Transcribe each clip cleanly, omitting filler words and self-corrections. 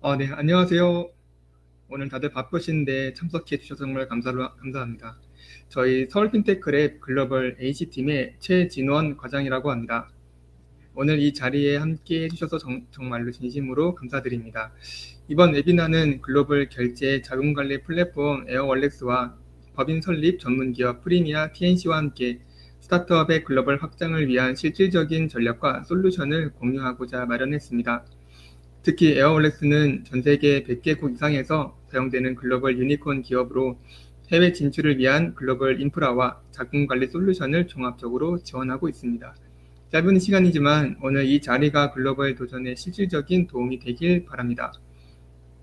네, 안녕하세요. 오늘 다들 바쁘신데 참석해 주셔서 정말 감사합니다. 저희 서울 핀테크랩 글로벌 AC팀의 최진원 과장이라고 합니다. 오늘 이 자리에 함께 해주셔서 정말로 진심으로 감사드립니다. 이번 웨비나는 글로벌 결제 자금관리 플랫폼 에어월렉스와 법인 설립 전문기업 프리미아 TNC와 함께 스타트업의 글로벌 확장을 위한 실질적인 전략과 솔루션을 공유하고자 마련했습니다. 특히 에어월렉스는 전 세계 100개국 이상에서 사용되는 글로벌 유니콘 기업으로 해외 진출을 위한 글로벌 인프라와 자금관리 솔루션을 종합적으로 지원하고 있습니다. 짧은 시간이지만 오늘 이 자리가 글로벌 도전에 실질적인 도움이 되길 바랍니다.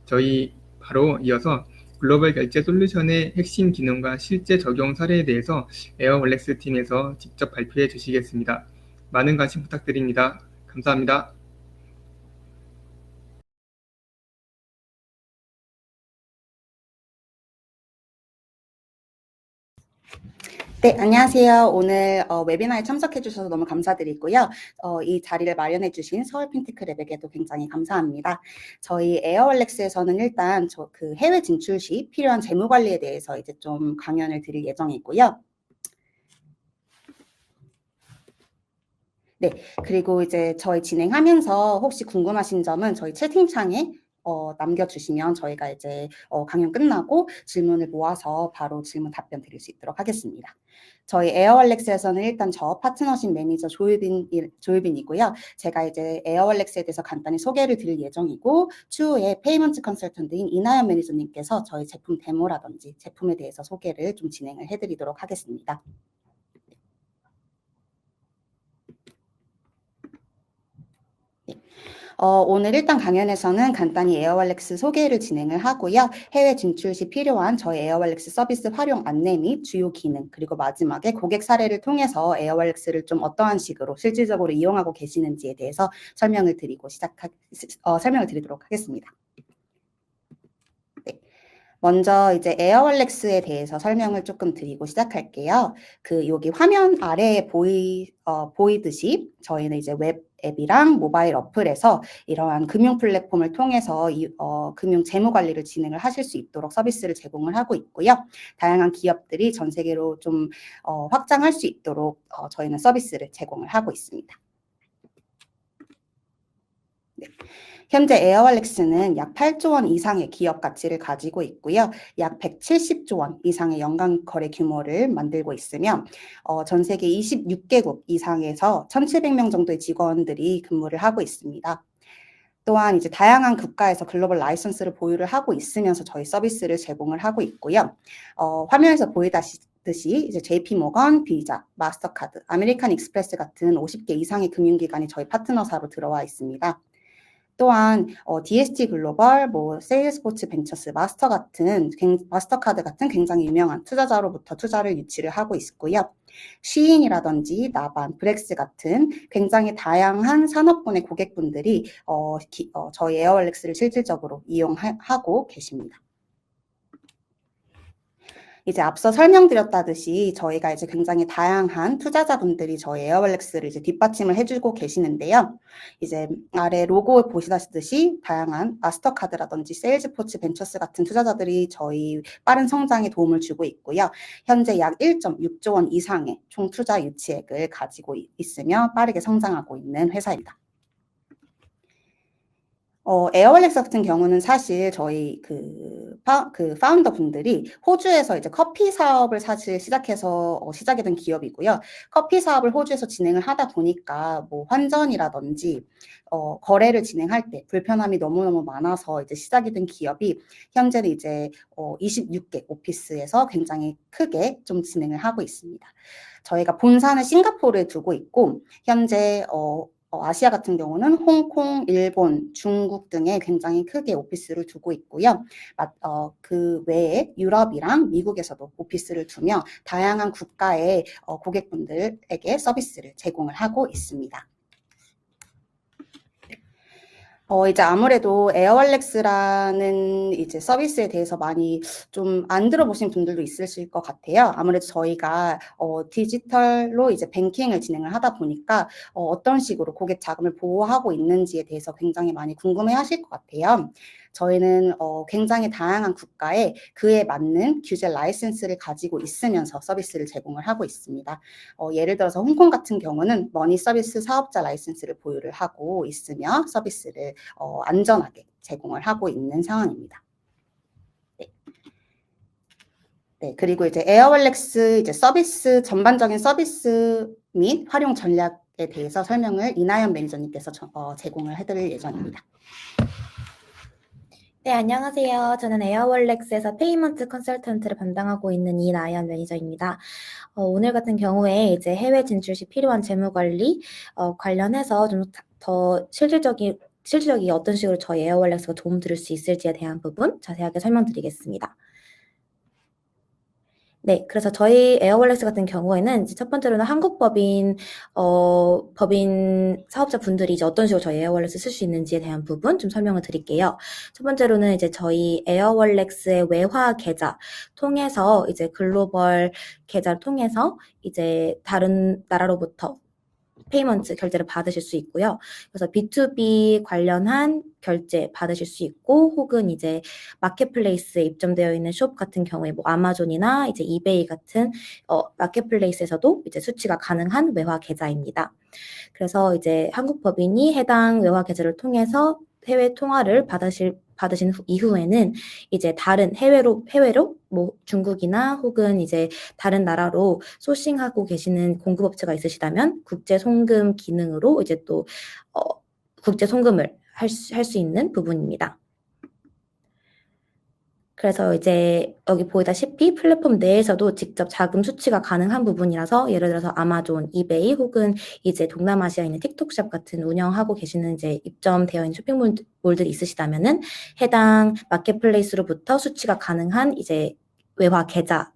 저희 바로 이어서 글로벌 결제 솔루션의 핵심 기능과 실제 적용 사례에 대해서 에어월렉스 팀에서 직접 발표해 주시겠습니다. 많은 관심 부탁드립니다. 감사합니다. 네, 안녕하세요. 오늘 웨비나에 참석해 주셔서 너무 감사드리고요. 이 자리를 마련해 주신 서울 핀테크랩에게도 굉장히 감사합니다. 저희 에어월렉스에서는 일단 그 해외 진출 시 필요한 재무 관리에 대해서 이제 좀 강연을 드릴 예정이고요. 네, 그리고 이제 저희 진행하면서 혹시 궁금하신 점은 저희 채팅창에 남겨주시면 저희가 이제 강연 끝나고 질문을 모아서 바로 질문 답변 드릴 수 있도록 하겠습니다. 저희 에어월렉스에서는 일단 저 파트너십 매니저 조유빈이고요. 제가 이제 에어월렉스에 대해서 간단히 소개를 드릴 예정이고 추후에 페이먼트 컨설턴트인 이나연 매니저님께서 저희 제품 데모라든지 제품에 대해서 소개를 좀 진행을 해드리도록 하겠습니다. 오늘 일단 강연에서는 간단히 에어월렉스 소개를 진행을 하고요. 해외 진출 시 필요한 저희 에어월렉스 서비스 활용 안내 및 주요 기능, 그리고 마지막에 고객 사례를 통해서 에어월렉스를 좀 어떠한 식으로 실질적으로 이용하고 계시는지에 대해서 설명을 드리도록 하겠습니다. 네. 먼저 이제 에어월렉스에 대해서 설명을 조금 드리고 시작할게요. 여기 화면 아래에 보이듯이 저희는 이제 웹 앱이랑 모바일 어플에서 이러한 금융 플랫폼을 통해서 금융 재무 관리를 진행을 하실 수 있도록 서비스를 제공을 하고 있고요. 다양한 기업들이 전 세계로 좀 확장할 수 있도록 저희는 서비스를 제공을 하고 있습니다. 네. 현재 에어월렉스는 약 8조 원 이상의 기업 가치를 가지고 있고요. 약 170조 원 이상의 연간 거래 규모를 만들고 있으며 전 세계 26개국 이상에서 1,700명 정도의 직원들이 근무를 하고 있습니다. 또한 이제 다양한 국가에서 글로벌 라이선스를 보유를 하고 있으면서 저희 서비스를 제공을 하고 있고요. 화면에서 보이다시피 이제 JP모건, 비자, 마스터카드, 아메리칸 익스프레스 같은 50개 이상의 금융기관이 저희 파트너사로 들어와 있습니다. 또한 DST 글로벌, 세일스포츠 벤처스, 마스터카드 같은 굉장히 유명한 투자자로부터 투자를 유치를 하고 있고요. 시인이라든지 나반, 브렉스 같은 굉장히 다양한 산업군의 고객분들이 저희 에어월렉스를 실질적으로 이용하고 계십니다. 이제 앞서 설명드렸다듯이 저희가 이제 굉장히 다양한 투자자분들이 저희 에어월렉스를 이제 뒷받침을 해주고 계시는데요. 이제 아래 로고에 보시다시피 다양한 마스터카드라든지 세일즈포츠 벤처스 같은 투자자들이 저희 빠른 성장에 도움을 주고 있고요. 현재 약 1.6조 원 이상의 총 투자 유치액을 가지고 있으며 빠르게 성장하고 있는 회사입니다. 에어월렉스 같은 경우는 사실 저희 파운더 분들이 호주에서 이제 커피 사업을 사실 시작해서 시작이 된 기업이고요. 커피 사업을 호주에서 진행을 하다 보니까 환전이라든지 거래를 진행할 때 불편함이 너무너무 많아서 이제 시작이 된 기업이 현재는 이제 26개 오피스에서 굉장히 크게 좀 진행을 하고 있습니다. 저희가 본사는 싱가포르에 두고 있고 현재 아시아 같은 경우는 홍콩, 일본, 중국 등에 굉장히 크게 오피스를 두고 있고요. 그 외에 유럽이랑 미국에서도 오피스를 두며 다양한 국가의 고객분들에게 서비스를 제공을 하고 있습니다. 이제 아무래도 에어월렉스라는 이제 서비스에 대해서 많이 좀 안 들어보신 분들도 있으실 것 같아요. 아무래도 저희가 디지털로 이제 뱅킹을 진행을 하다 보니까 어떤 식으로 고객 자금을 보호하고 있는지에 대해서 굉장히 많이 궁금해 하실 것 같아요. 저희는 굉장히 다양한 국가에 그에 맞는 규제 라이센스를 가지고 있으면서 서비스를 제공을 하고 있습니다. 예를 들어서 홍콩 같은 경우는 머니 서비스 사업자 라이센스를 보유를 하고 있으며 서비스를 안전하게 제공을 하고 있는 상황입니다. 네, 그리고 이제 에어월렉스 이제 서비스 전반적인 서비스 및 활용 전략에 대해서 설명을 이나연 매니저님께서 제공을 해드릴 예정입니다. 네, 안녕하세요. 저는 에어월렉스에서 페이먼트 컨설턴트를 담당하고 있는 이나연 매니저입니다. 오늘 같은 경우에 이제 해외 진출 시 필요한 재무 관리 관련해서 좀 더 실질적이 어떤 식으로 저희 에어월렉스가 도움 드릴 수 있을지에 대한 부분 자세하게 설명드리겠습니다. 네, 그래서 저희 에어월렉스 같은 경우에는 이제 첫 번째로는 한국 법인 사업자분들이 이제 어떤 식으로 저희 에어월렉스 쓸 수 있는지에 대한 부분 좀 설명을 드릴게요. 첫 번째로는 이제 저희 에어월렉스의 외화 계좌 통해서 이제 글로벌 계좌를 통해서 이제 다른 나라로부터 페이먼트 결제를 받으실 수 있고요. 그래서 B2B 관련한 결제 받으실 수 있고, 혹은 이제 마켓플레이스에 입점되어 있는 숍 같은 경우에 뭐 아마존이나 이제 이베이 같은 마켓플레이스에서도 이제 수취가 가능한 외화 계좌입니다. 그래서 이제 한국 법인이 해당 외화 계좌를 통해서 해외 통화를 받으신 이후에는 이제 다른 해외로 뭐 중국이나 혹은 이제 다른 나라로 소싱하고 계시는 공급업체가 있으시다면 국제 송금 기능으로 이제 또 국제 송금을 할 수 있는 부분입니다. 그래서 이제 여기 보이다시피 플랫폼 내에서도 직접 자금 수취가 가능한 부분이라서 예를 들어서 아마존, 이베이 혹은 이제 동남아시아에 있는 틱톡샵 같은 운영하고 계시는 이제 입점되어 있는 쇼핑몰들이 있으시다면은 해당 마켓플레이스로부터 수취가 가능한 이제 외화 계좌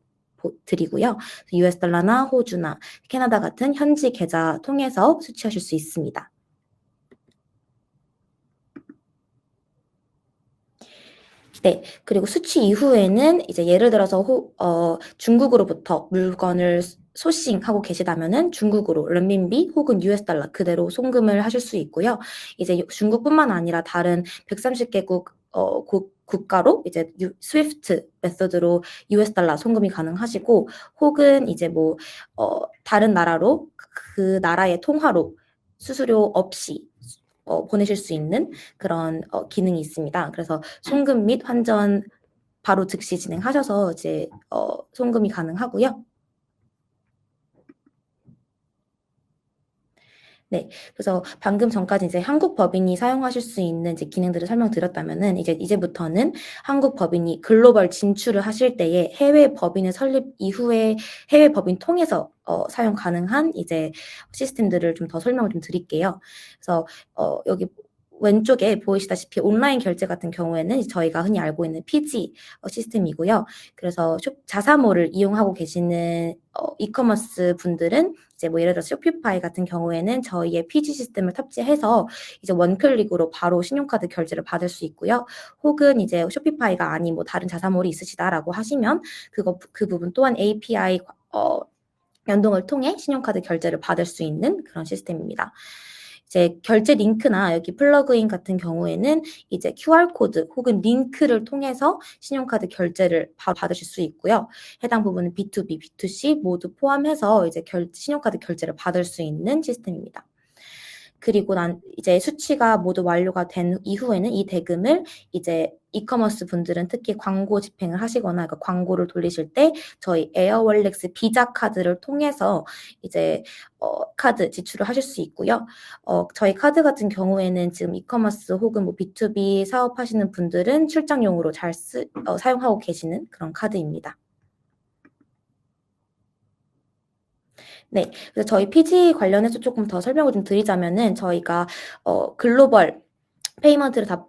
드리고요. US 달러나 호주나 캐나다 같은 현지 계좌 통해서 수취하실 수 있습니다. 네, 그리고 수취 이후에는 이제 예를 들어서 중국으로부터 물건을 소싱하고 계시다면은 중국으로 renminbi 혹은 US 달러 그대로 송금을 하실 수 있고요. 이제 중국뿐만 아니라 다른 130개국 국가로 이제 스위프트 메서드로 US 달러 송금이 가능하시고, 혹은 이제 뭐 다른 나라로 그 나라의 통화로 수수료 없이 보내실 수 있는 그런 기능이 있습니다. 그래서 송금 및 환전 바로 즉시 진행하셔서 이제 송금이 가능하고요. 네, 그래서 방금 전까지 이제 한국 법인이 사용하실 수 있는 이제 기능들을 설명드렸다면은 이제부터는 한국 법인이 글로벌 진출을 하실 때에 해외 법인의 설립 이후에 해외 법인 통해서 사용 가능한 이제 시스템들을 좀 더 설명을 좀 드릴게요. 그래서 여기 왼쪽에 보이시다시피 온라인 결제 같은 경우에는 저희가 흔히 알고 있는 PG 시스템이고요. 그래서 자사몰을 이용하고 계시는 이커머스 분들은 이제 뭐 예를 들어 쇼피파이 같은 경우에는 저희의 PG 시스템을 탑재해서 이제 원클릭으로 바로 신용카드 결제를 받을 수 있고요. 혹은 이제 쇼피파이가 아닌 뭐 다른 자사몰이 있으시다라고 하시면 그 부분 또한 API 연동을 통해 신용카드 결제를 받을 수 있는 그런 시스템입니다. 이제 결제 링크나 여기 플러그인 같은 경우에는 이제 QR코드 혹은 링크를 통해서 신용카드 결제를 바로 받으실 수 있고요. 해당 부분은 B2B, B2C 모두 포함해서 이제 신용카드 결제를 받을 수 있는 시스템입니다. 그리고 이제 수취가 모두 완료가 된 이후에는 이 대금을 이제 이커머스 분들은 특히 광고 집행을 하시거나 그러니까 광고를 돌리실 때 저희 에어월렉스 비자 카드를 통해서 이제 카드 지출을 하실 수 있고요. 저희 카드 같은 경우에는 지금 이커머스 혹은 뭐 B2B 사업하시는 분들은 출장용으로 잘 사용하고 계시는 그런 카드입니다. 네, 그래서 저희 PG 관련해서 조금 더 설명을 좀 드리자면은 저희가 글로벌 페이먼트를 다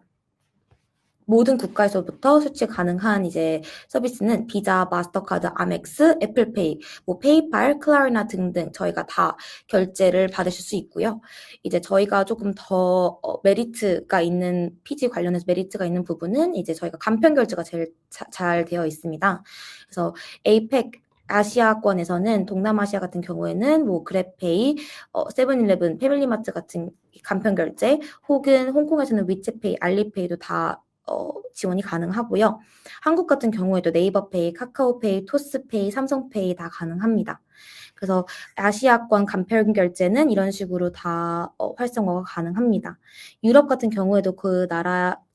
모든 국가에서부터 수취 가능한 이제 서비스는 비자, 마스터카드, 아멕스, 애플페이, 뭐 페이팔, 클라리나 등등 저희가 다 결제를 받으실 수 있고요. 이제 저희가 조금 더 메리트가 있는 PG 관련해서 메리트가 있는 부분은 이제 저희가 간편 결제가 제일 잘 되어 있습니다. 그래서 에이펙 아시아권에서는 동남아시아 같은 경우에는 뭐 그랩페이, 세븐일레븐, 패밀리마트 같은 간편 결제, 혹은 홍콩에서는 위챗페이, 알리페이도 다 지원이 가능하고요. 한국 같은 경우에도 네이버페이, 카카오페이, 토스페이, 삼성페이 다 가능합니다. 그래서 아시아권 간편 결제는 이런 식으로 다 활성화가 가능합니다. 유럽 같은 경우에도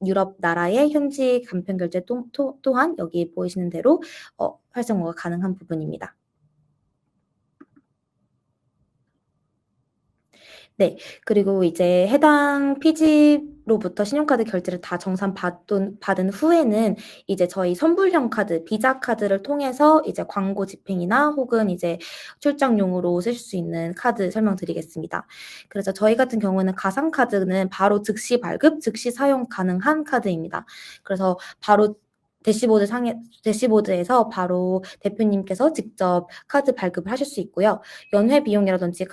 유럽 나라의 현지 간편 결제 또한 여기 보이시는 대로 활성화가 가능한 부분입니다. 네, 그리고 이제 해당 피지로부터 신용카드 결제를 다 받은 후에는 이제 저희 선불형 카드, 비자 카드를 통해서 이제 광고 집행이나 혹은 이제 출장용으로 쓰실 수 있는 카드 설명드리겠습니다. 그래서 저희 같은 경우는 가상카드는 바로 즉시 발급, 즉시 사용 가능한 카드입니다. 그래서 바로 대시보드에서 바로 대표님께서 직접 카드 발급을 하실 수 있고요. 연회 비용이라든지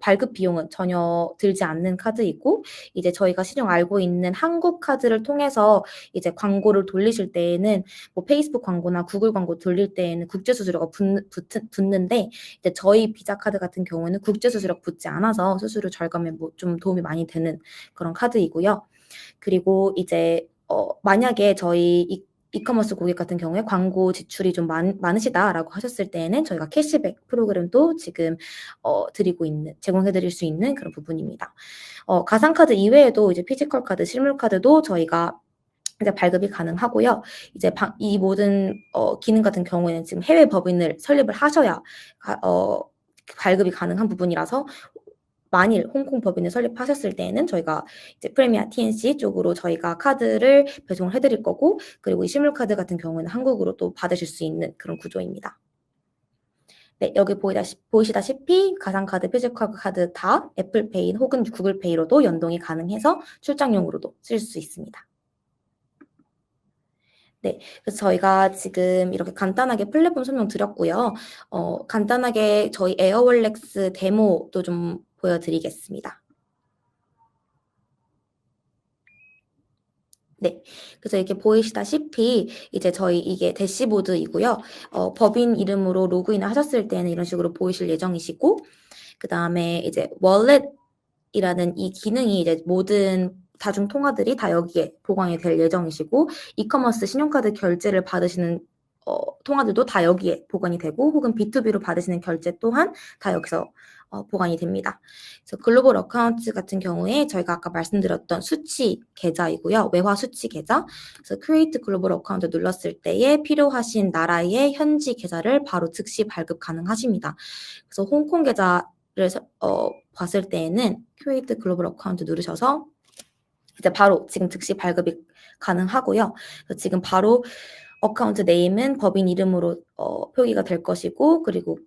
발급 비용은 전혀 들지 않는 카드이고, 이제 저희가 신용 알고 있는 한국 카드를 통해서 이제 광고를 돌리실 때에는 뭐 페이스북 광고나 구글 광고 돌릴 때에는 국제 수수료가 붙는데, 이제 저희 비자 카드 같은 경우는 국제 수수료가 붙지 않아서 수수료 절감에 뭐 좀 도움이 많이 되는 그런 카드이고요. 그리고 이제 만약에 저희 이커머스 고객 같은 경우에 광고 지출이 좀 많으시다라고 하셨을 때에는 저희가 캐시백 프로그램도 지금 제공해드릴 수 있는 그런 부분입니다. 가상카드 이외에도 이제 피지컬 카드, 실물 카드도 저희가 이제 발급이 가능하고요. 이제 이 모든 기능 같은 경우에는 지금 해외 법인을 설립을 하셔야 발급이 가능한 부분이라서, 만일 홍콩 법인을 설립하셨을 때에는 저희가 이제 프리미아 TNC 쪽으로 저희가 카드를 배송을 해드릴 거고, 그리고 이 실물 카드 같은 경우에는 한국으로 또 받으실 수 있는 그런 구조입니다. 네, 여기 보이시다시피 가상카드, 피지컬 카드 다 애플페이 혹은 구글페이로도 연동이 가능해서 출장용으로도 쓸 수 있습니다. 네, 그래서 저희가 지금 이렇게 간단하게 플랫폼 설명 드렸고요. 간단하게 저희 에어월렉스 데모도 좀 보여드리겠습니다. 네, 그래서 이렇게 보이시다시피 이제 저희 이게 대시보드이고요. 법인 이름으로 로그인을 하셨을 때는 이런 식으로 보이실 예정이시고, 그 다음에 이제 월렛이라는 이 기능이 이제 모든 다중 통화들이 다 여기에 보강이 될 예정이시고, 이커머스 신용카드 결제를 받으시는 통화들도 다 여기에 보관이 되고, 혹은 B2B로 받으시는 결제 또한 다 여기서 보관이 됩니다. 그래서 글로벌 어카운트 같은 경우에 저희가 아까 말씀드렸던 수치 계좌이고요. 외화 수치 계좌. 그래서 Create 글로벌 어카운트 눌렀을 때에 필요하신 나라의 현지 계좌를 바로 즉시 발급 가능하십니다. 그래서 홍콩 계좌를 봤을 때에는 Create 글로벌 어카운트 누르셔서 이제 바로 지금 즉시 발급이 가능하고요. 그래서 지금 바로 어카운트 네임은 법인 이름으로 표기가 될 것이고, 그리고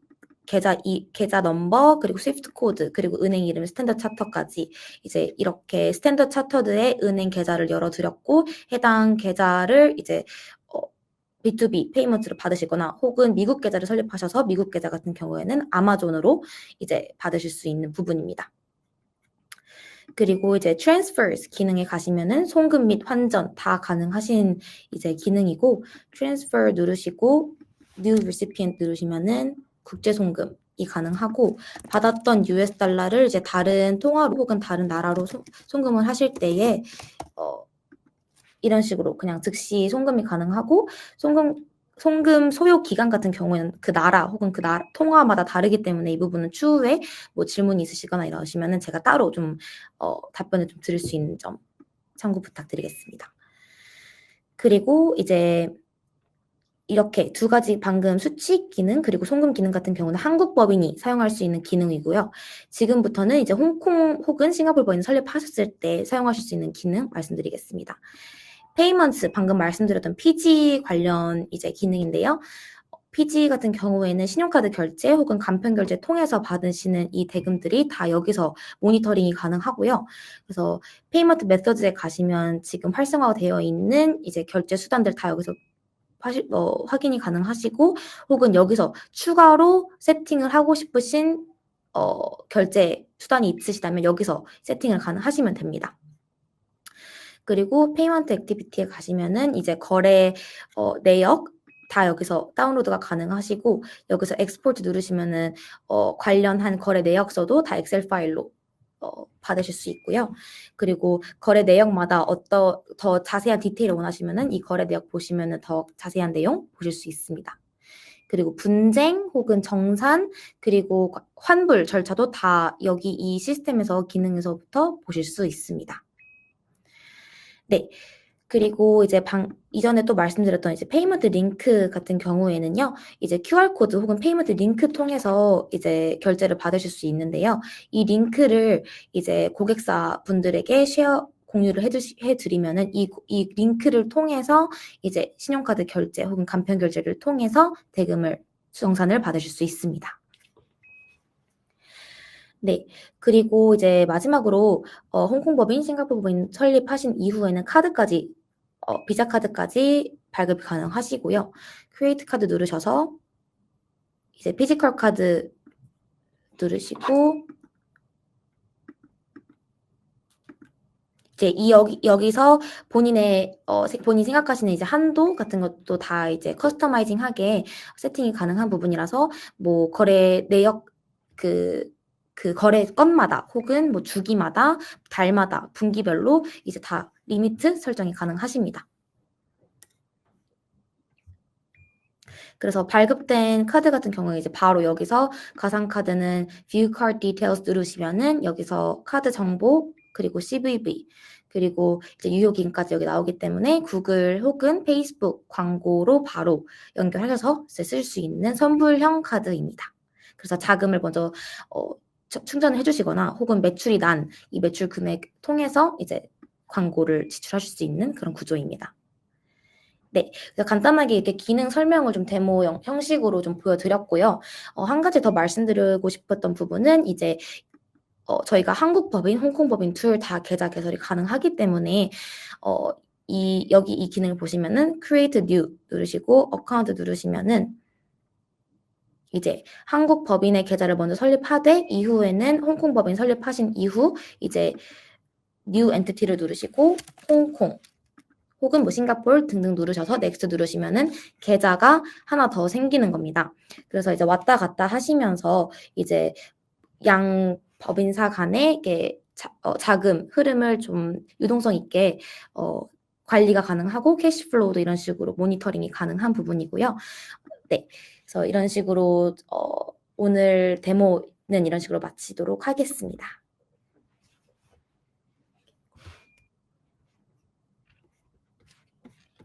계좌 넘버, 그리고 스위프트 코드, 그리고 은행 이름 스탠더드 차터까지 이제 이렇게 스탠더드 차터드의 은행 계좌를 열어드렸고, 해당 계좌를 이제 B2B 페이먼트를 받으시거나 혹은 미국 계좌를 설립하셔서 미국 계좌 같은 경우에는 아마존으로 이제 받으실 수 있는 부분입니다. 그리고 이제 transfers 기능에 가시면은 송금 및 환전 다 가능하신 이제 기능이고, transfer 누르시고 new recipient 누르시면은 국제 송금이 가능하고, 받았던 US 달러를 이제 다른 통화로 혹은 다른 나라로 송금을 하실 때에 이런 식으로 그냥 즉시 송금이 가능하고, 송금 소요 기간 같은 경우에는 그 나라 혹은 그 나라 통화마다 다르기 때문에 이 부분은 추후에 뭐 질문이 있으시거나 이러시면은 제가 따로 좀 답변을 좀 드릴 수 있는 점 참고 부탁드리겠습니다. 그리고 이제 이렇게 두 가지 방금 수취 기능 그리고 송금 기능 같은 경우는 한국 법인이 사용할 수 있는 기능이고요. 지금부터는 이제 홍콩 혹은 싱가포르 법인 설립하셨을 때 사용하실 수 있는 기능 말씀드리겠습니다. 페이먼트 방금 말씀드렸던 피지 관련 이제 기능인데요. 피지 같은 경우에는 신용카드 결제 혹은 간편 결제 통해서 받으시는 이 대금들이 다 여기서 모니터링이 가능하고요. 그래서 페이먼트 메서드에 가시면 지금 활성화되어 있는 이제 결제 수단들 다 여기서 확인이 가능하시고, 혹은 여기서 추가로 세팅을 하고 싶으신 결제 수단이 있으시다면 여기서 세팅을 가능하시면 됩니다. 그리고 페이먼트 액티비티에 가시면은 이제 거래 내역 다 여기서 다운로드가 가능하시고, 여기서 엑스포트 누르시면은 관련한 거래 내역서도 다 엑셀 파일로 받으실 수 있고요. 그리고 거래 내역마다 더 자세한 디테일을 원하시면은 이 거래 내역 보시면은 더 자세한 내용 보실 수 있습니다. 그리고 분쟁 혹은 정산 그리고 환불 절차도 다 여기 이 시스템에서 기능에서부터 보실 수 있습니다. 네. 그리고 이제 이전에 또 말씀드렸던 이제 페이먼트 링크 같은 경우에는요, 이제 QR코드 혹은 페이먼트 링크 통해서 이제 결제를 받으실 수 있는데요. 이 링크를 이제 고객사 분들에게 공유를 해드리면은 이 링크를 통해서 이제 신용카드 결제 혹은 간편 결제를 통해서 대금을 정산을 받으실 수 있습니다. 네. 그리고 이제 마지막으로 홍콩 법인, 싱가포르 법인 설립하신 이후에는 카드까지 비자 카드까지 발급이 가능하시고요. 크리에이트 카드 누르셔서 이제 피지컬 카드 누르시고 이제 여기서 본인이 생각하시는 이제 한도 같은 것도 다 이제 커스터마이징하게 세팅이 가능한 부분이라서 뭐 거래 내역 그 거래 건마다 혹은 뭐 주기마다 달마다 분기별로 이제 다 리미트 설정이 가능하십니다. 그래서 발급된 카드 같은 경우에 이제 바로 여기서 가상카드는 View Card Details 누르시면은 여기서 카드 정보 그리고 CVV 그리고 이제 유효기간까지 여기 나오기 때문에 구글 혹은 페이스북 광고로 바로 연결하셔서 쓸 수 있는 선불형 카드입니다. 그래서 자금을 먼저 충전을 해주시거나 혹은 매출이 난 이 매출 금액 통해서 이제 광고를 지출하실 수 있는 그런 구조입니다. 네, 그래서 간단하게 이렇게 기능 설명을 좀 데모 형식으로 좀 보여드렸고요. 한 가지 더 말씀드리고 싶었던 부분은 이제 저희가 한국 법인, 홍콩 법인 둘 다 계좌 개설이 가능하기 때문에 여기 이 기능을 보시면은 Create New 누르시고 어카운트 누르시면은 이제 한국 법인의 계좌를 먼저 설립하되 이후에는 홍콩 법인 설립하신 이후 이제 New Entity를 누르시고 홍콩 혹은 뭐 싱가포르 등등 누르셔서 넥스트 누르시면은 계좌가 하나 더 생기는 겁니다. 그래서 이제 왔다 갔다 하시면서 이제 양 법인사 간의 이게 자금 흐름을 좀 유동성 있게 관리가 가능하고 캐시플로우도 이런 식으로 모니터링이 가능한 부분이고요. 네, 그래서 이런 식으로 오늘 데모는 이런 식으로 마치도록 하겠습니다.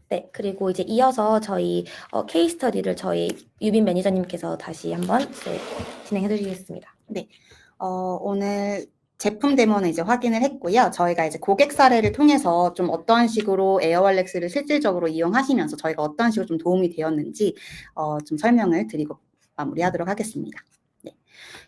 네, 그리고 이제 이어서 저희 케이스 스터디를 저희 유빈 매니저님께서 다시 한번 진행해 주시겠습니다. 네, 오늘 제품 데모는 이제 확인을 했고요. 저희가 이제 고객 사례를 통해서 좀 어떠한 식으로 에어왈렉스를 실질적으로 이용하시면서 저희가 어떠한 식으로 좀 도움이 되었는지 좀 설명을 드리고 마무리하도록 하겠습니다. 네.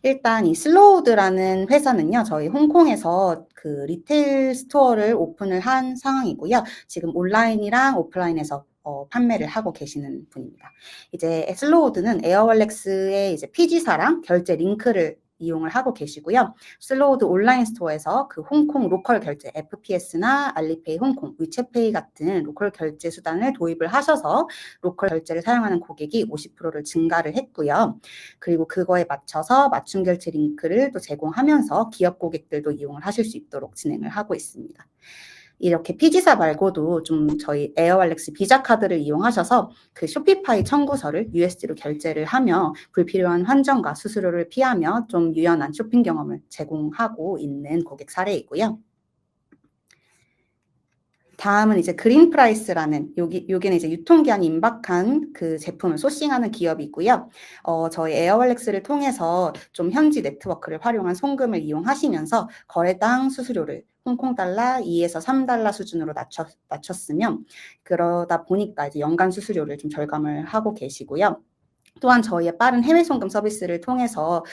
일단 이 슬로우드라는 회사는요, 저희 홍콩에서 그 리테일 스토어를 오픈을 한 상황이고요. 지금 온라인이랑 오프라인에서 판매를 하고 계시는 분입니다. 이제 슬로우드는 에어왈렉스의 이제 피지사랑 결제 링크를 이용을 하고 계시고요. 슬로우드 온라인 스토어에서 그 홍콩 로컬 결제, FPS나 알리페이 홍콩, 위챗페이 같은 로컬 결제 수단을 도입을 하셔서 로컬 결제를 사용하는 고객이 50%를 증가를 했고요. 그리고 그거에 맞춰서 맞춤 결제 링크를 또 제공하면서 기업 고객들도 이용을 하실 수 있도록 진행을 하고 있습니다. 이렇게 피지사 말고도 좀 저희 에어왈렉스 비자 카드를 이용하셔서 그 쇼피파이 청구서를 USD로 결제를 하며 불필요한 환전과 수수료를 피하며 좀 유연한 쇼핑 경험을 제공하고 있는 고객 사례이고요. 다음은 이제 그린 프라이스라는 여기는 이제 유통기한이 임박한 그 제품을 소싱하는 기업이고요. 저희 에어왈렉스를 통해서 좀 현지 네트워크를 활용한 송금을 이용하시면서 거래당 수수료를 홍콩 달러 2에서 3달러 수준으로 낮췄으면 그러다 보니까 이제 연간 수수료를 좀 절감을 하고 계시고요. 또한 저희의 빠른 해외 송금 서비스를 통해서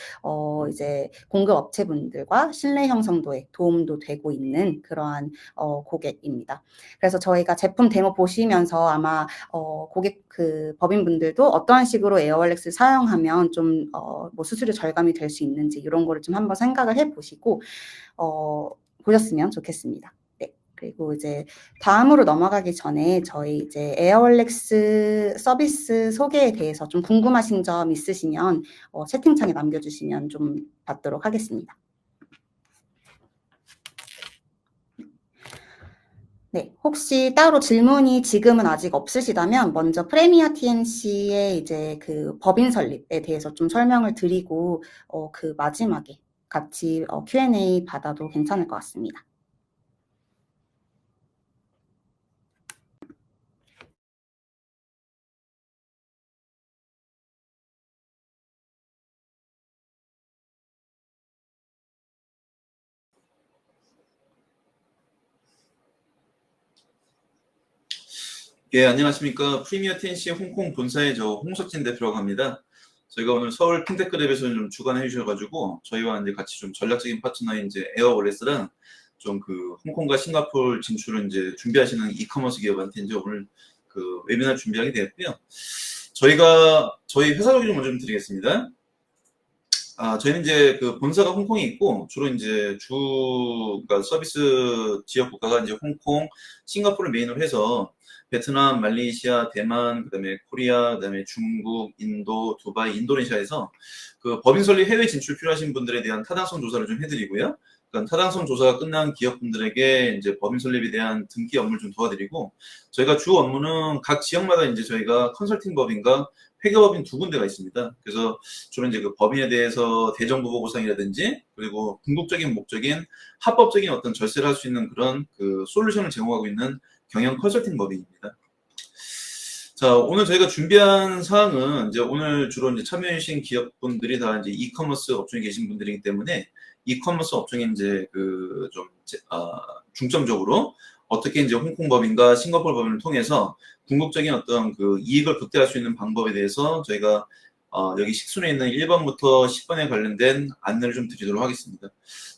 이제 공급 업체분들과 신뢰 형성도에 도움도 되고 있는 그러한 고객입니다. 그래서 저희가 제품 데모 보시면서 아마 고객 그 법인분들도 어떠한 식으로 에어왈렉스를 사용하면 좀 뭐 수수료 절감이 될 수 있는지 이런 거를 좀 한번 생각을 해보시고 보셨으면 좋겠습니다. 그리고 이제 다음으로 넘어가기 전에 저희 이제 에어왈렉스 서비스 소개에 대해서 좀 궁금하신 점 있으시면 채팅창에 남겨주시면 좀 받도록 하겠습니다. 네, 혹시 따로 질문이 지금은 아직 없으시다면 먼저 프레미어 TNC의 이제 그 법인 설립에 대해서 좀 설명을 드리고 그 마지막에 같이 Q&A 받아도 괜찮을 것 같습니다. 예, 안녕하십니까. 프리미어 TNC 홍콩 본사의 저 홍석진 대표라고 합니다. 저희가 오늘 서울 핀테크랩에서 좀 주관해 주셔가지고 저희와 이제 같이 좀 전략적인 파트너인 이제 에어월렛스랑 좀 그 홍콩과 싱가포르 진출을 이제 준비하시는 이커머스 기업한테 이제 오늘 그 웨비나 준비하게 되었고요. 저희 회사 소개 좀 먼저 좀 드리겠습니다. 저희는 이제 그 본사가 홍콩에 있고 주로 이제 그러니까 서비스 지역 국가가 이제 홍콩, 싱가포르를 메인으로 해서 베트남, 말레이시아, 대만, 그다음에 코리아, 그다음에 중국, 인도, 두바이, 인도네시아에서 그 법인 설립 해외 진출 필요하신 분들에 대한 타당성 조사를 좀 해드리고요. 그러니까 타당성 조사가 끝난 기업분들에게 이제 법인 설립에 대한 등기 업무를 좀 도와드리고 저희가 주 업무는 각 지역마다 이제 저희가 컨설팅 법인과 회계법인 두 군데가 있습니다. 그래서 주로 이제 그 법인에 대해서 대정부 보고상이라든지 그리고 궁극적인 목적인 합법적인 어떤 절세를 할 수 있는 그런 그 솔루션을 제공하고 있는 경영 컨설팅 법인입니다. 자, 오늘 저희가 준비한 사항은 이제 오늘 주로 이제 참여해주신 기업분들이 다 이제 이커머스 업종에 계신 분들이기 때문에 이커머스 업종에 이제 그 좀 중점적으로 어떻게 이제 홍콩 법인과 싱가포르 법인을 통해서 궁극적인 어떤 그 이익을 극대화할 수 있는 방법에 대해서 저희가 여기 식순에 있는 1번부터 10번에 관련된 안내를 좀 드리도록 하겠습니다.